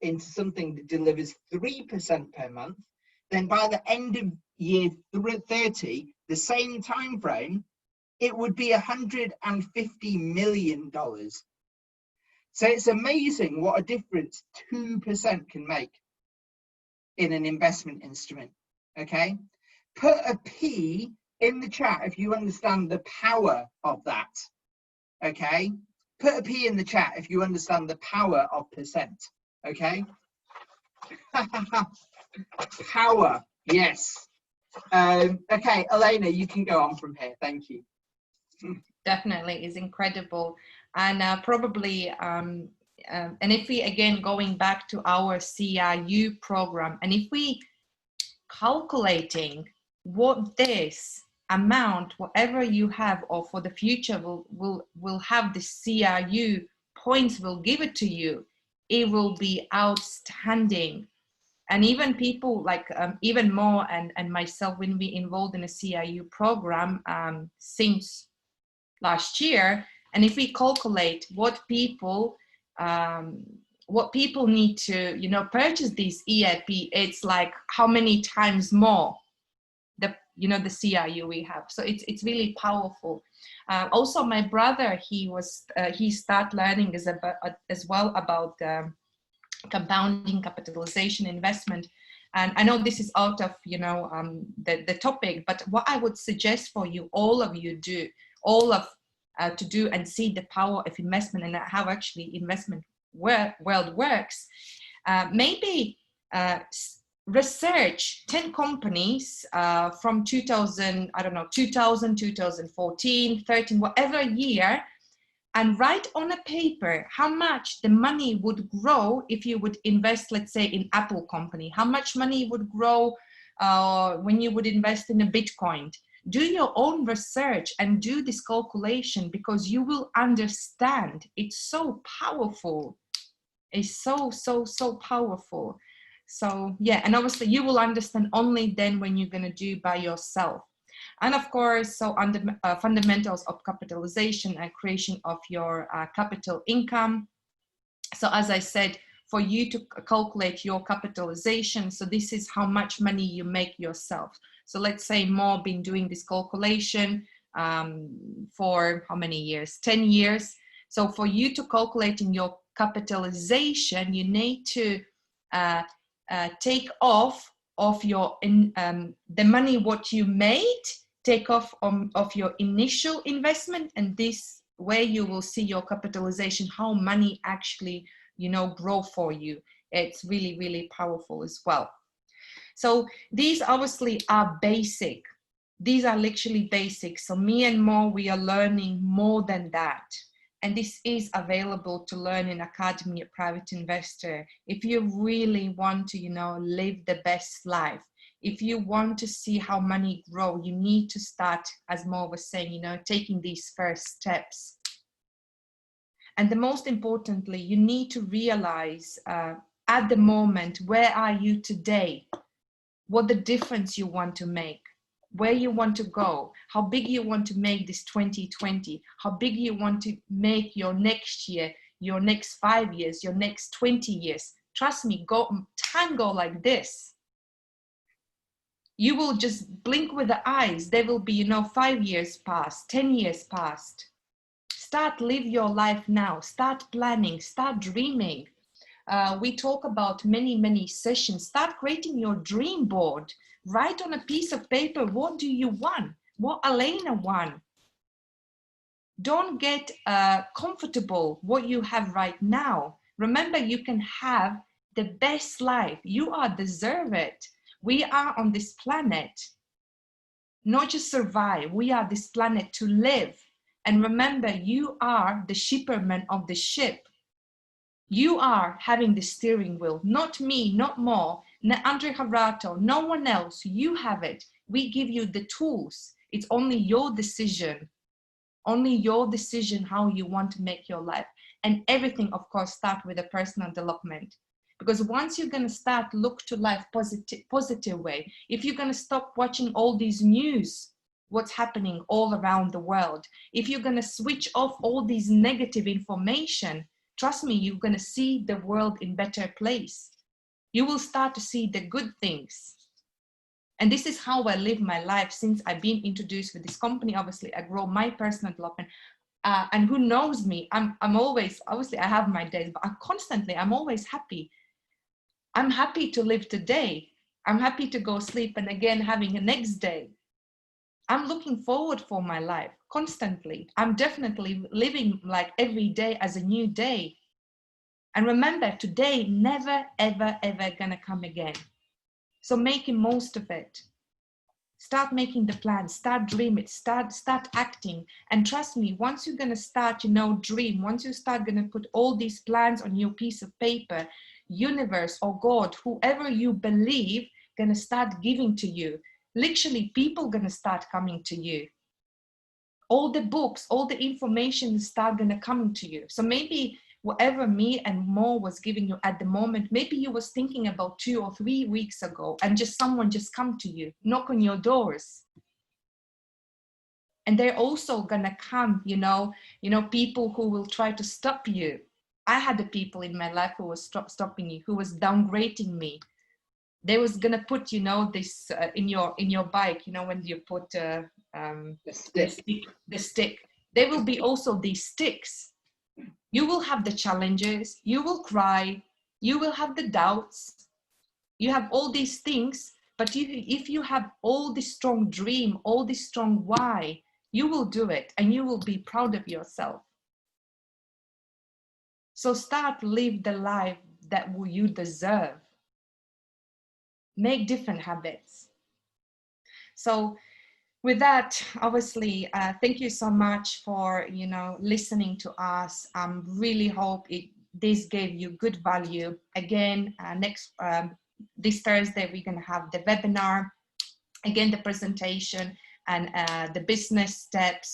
S1: into something that delivers 3% per month, then by the end of year 30, the same time frame, it would be $150 million. So it's amazing what a difference 2% can make in an investment instrument, okay? Put a P in the chat if you understand the power of that, okay? Put a P in the chat if you understand the power of percent, okay? Power, yes. Okay, Elena, you can go on from here. Thank you.
S2: Definitely is incredible. And probably, and if we, again, going back to our CRU program, and if we calculating what this amount, whatever you have, or for the future will have the CRU points will give it to you, it will be outstanding. And even people like even Mo and myself, when we involved in a CRU program since last year, and if we calculate what people need to, you know, purchase these EAP, it's like how many times more the CRU we have. So it's really powerful. Also, my brother, he started learning as well about compounding, capitalization, investment. And I know this is out of, you know, the topic, but what I would suggest for you, all of you do, all of to do and see the power of investment and how actually investment world works, maybe research 10 companies from 2000, 2014, 13, whatever year, and write on a paper how much the money would grow if you would invest, let's say, in Apple company, how much money would grow when you would invest in a Bitcoin. Do your own research and do this calculation, because you will understand. It's so powerful. It's so powerful. So yeah, and obviously you will understand only then when you're going to do by yourself. And of course, so under fundamentals of capitalization and creation of your capital income. So as I said, for you to calculate your capitalization, so this is how much money you make yourself. So let's say Mo been doing this calculation for how many years? 10 years. So for you to calculate in your capitalization, you need to take off of your the money what you made, take off of your initial investment, and this way you will see your capitalization, how money actually, you know, grow for you. It's really, really powerful as well. So these obviously are basic. These are literally basic. So me and Mo, we are learning more than that. And this is available to learn in Academy of Private Investor. If you really want to, you know, live the best life, if you want to see how money grow, you need to start, as Mo was saying, you know, taking these first steps. And the most importantly, you need to realize at the moment, where are you today? What the difference you want to make, where you want to go, how big you want to make this 2020, how big you want to make your next year, your next 5 years, your next 20 years. Trust me, time go like this. You will just blink with the eyes. There will be, you know, 5 years past, 10 years past. Start live your life now. Start planning, start dreaming. We talk about many sessions. Start creating your dream board. Write on a piece of paper, what do you want? What Elena want? Don't get comfortable what you have right now. Remember, you can have the best life. You are deserve it. We are on this planet, not just survive. We are this planet to live. And remember, you are the shipperman of the ship. You are having the steering wheel, not me, not Mo, not Andre Harato, no one else. You have it. We give you the tools. It's only your decision. Only your decision how you want to make your life. And everything, of course, start with a personal development. Because once you're going to start look to life positive way, if you're going to stop watching all these news, what's happening all around the world, if you're going to switch off all these negative information, trust me, you're going to see the world in better place. You will start to see the good things. And this is how I live my life since I've been introduced with this company. Obviously, I grow my personal development. And who knows me, I'm always, obviously I have my days, but I'm always happy. I'm happy to live today. I'm happy to go sleep and again having a next day. I'm looking forward for my life constantly. I'm definitely living like every day as a new day. And remember, today never, ever, ever gonna come again. So making most of it. Start making the plans, start dreaming, start acting. And trust me, once you're gonna start, you know, dream, once you start gonna put all these plans on your piece of paper, universe or God, whoever you believe, gonna start giving to you. Literally, people gonna start coming to you. All the books, all the information start gonna come to you. So maybe whatever me and Mo was giving you at the moment, maybe you was thinking about 2 or 3 weeks ago, and just someone just come to you, knock on your doors. And they're also gonna come, you know, people who will try to stop you. I had the people in my life who was stopping you, who was downgrading me. They was gonna put, you know, this in your bike, you know, when you put the stick. There will be also these sticks. You will have the challenges. You will cry. You will have the doubts. You have all these things. But if you have all this strong dream, all this strong why, You will do it and you will be proud of yourself. So start live the life that you deserve. Make different habits. So with that, obviously, thank you so much for, listening to us. Really hope this gave you good value. Again, this Thursday, we're going to have the webinar, again, the presentation and the business steps.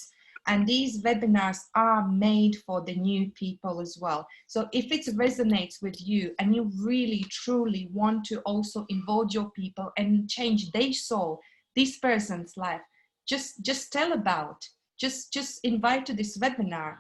S2: And these webinars are made for the new people as well. So if it resonates with you and you really, truly want to also involve your people and change their soul, this person's life, just tell about, just invite to this webinar.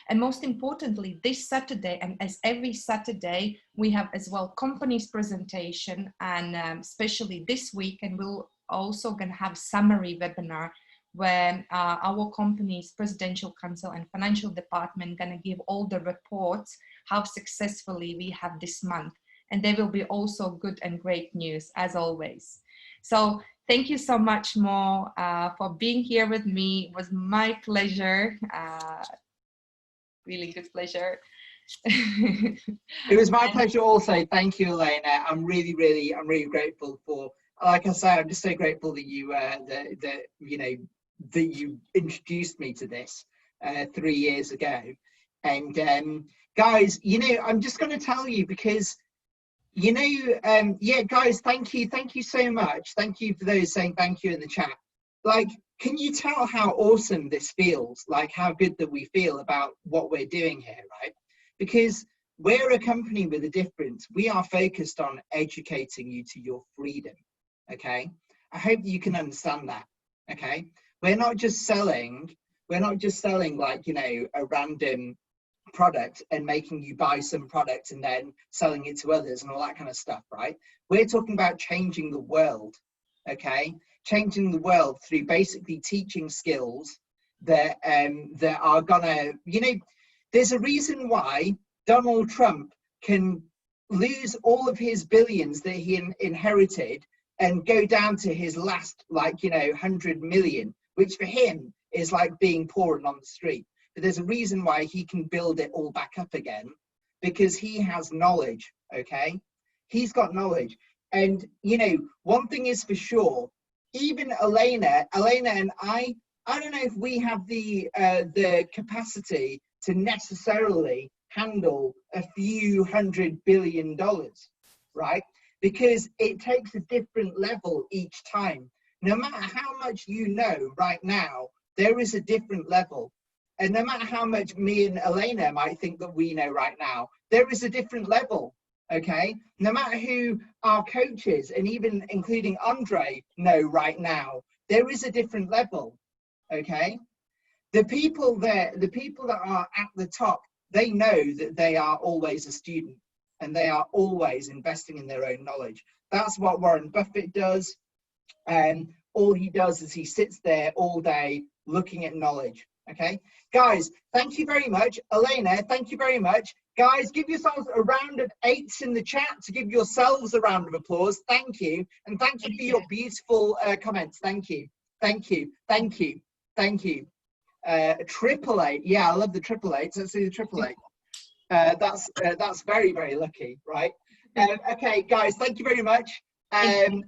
S2: And most importantly, this Saturday, and as every Saturday, we have as well company's presentation, and especially this week, and we'll also going to have summary webinar where our company's presidential council and financial department going to give all the reports how successfully we have this month. And there will be also good and great news as always. So thank you so much, Mo, for being here with me. It was my pleasure. Really good pleasure.
S1: It was my pleasure also. Thank you, Elena. I'm really grateful for, like I say, I'm just so grateful that you that you introduced me to this 3 years ago. And guys, I'm just going to tell you, because yeah, guys, thank you so much. Thank you for those saying thank you in the chat. Like, can you tell how awesome this feels? Like, how good that we feel about what we're doing here, right? Because we're a company with a difference. We are focused on educating you to your freedom. Okay, I hope you can understand that. Okay, we're not just selling like, a random product and making you buy some product and then selling it to others and all that kind of stuff, right? We're talking about changing the world. Okay, changing the world through basically teaching skills that that are gonna, there's a reason why Donald Trump can lose all of his billions that he inherited and go down to his last, 100 million, which for him is like being poor and on the street. But there's a reason why he can build it all back up again, because he has knowledge. Okay, he's got knowledge. And one thing is for sure, even Elena and I don't know if we have the capacity to necessarily handle a few $100 billion, right? Because it takes a different level each time. No matter how much right now, there is a different level. And no matter how much me and Elena might think that we know right now, there is a different level. Okay, no matter who our coaches and even including Andre know right now, there is a different level. Okay, the people that are at the top, they know that they are always a student and they are always investing in their own knowledge. That's what Warren Buffett does, and all he does is he sits there all day looking at knowledge. Okay, guys, thank you very much. Elena, thank you very much. Guys, give yourselves a round of 8s in the chat to give yourselves a round of applause. Thank you. And thank you for your beautiful comments. Thank you. Thank you. Thank you. Thank you. 888. Yeah, I love the 888. Let's see the 888. That's very, very lucky, right? Okay, guys, thank you very much. And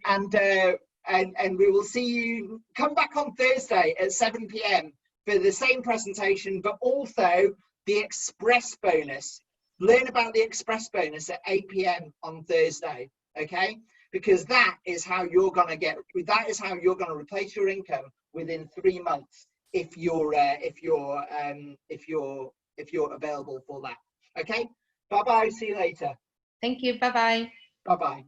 S1: we will see you. Come back on Thursday at 7 p.m. for the same presentation, but also the express bonus. Learn about the express bonus at 8 p.m. on Thursday, okay? Because that is how you're gonna replace your income within 3 months if you're available for that. Okay? Bye bye. See you later.
S2: Thank you. Bye bye.
S1: Bye bye.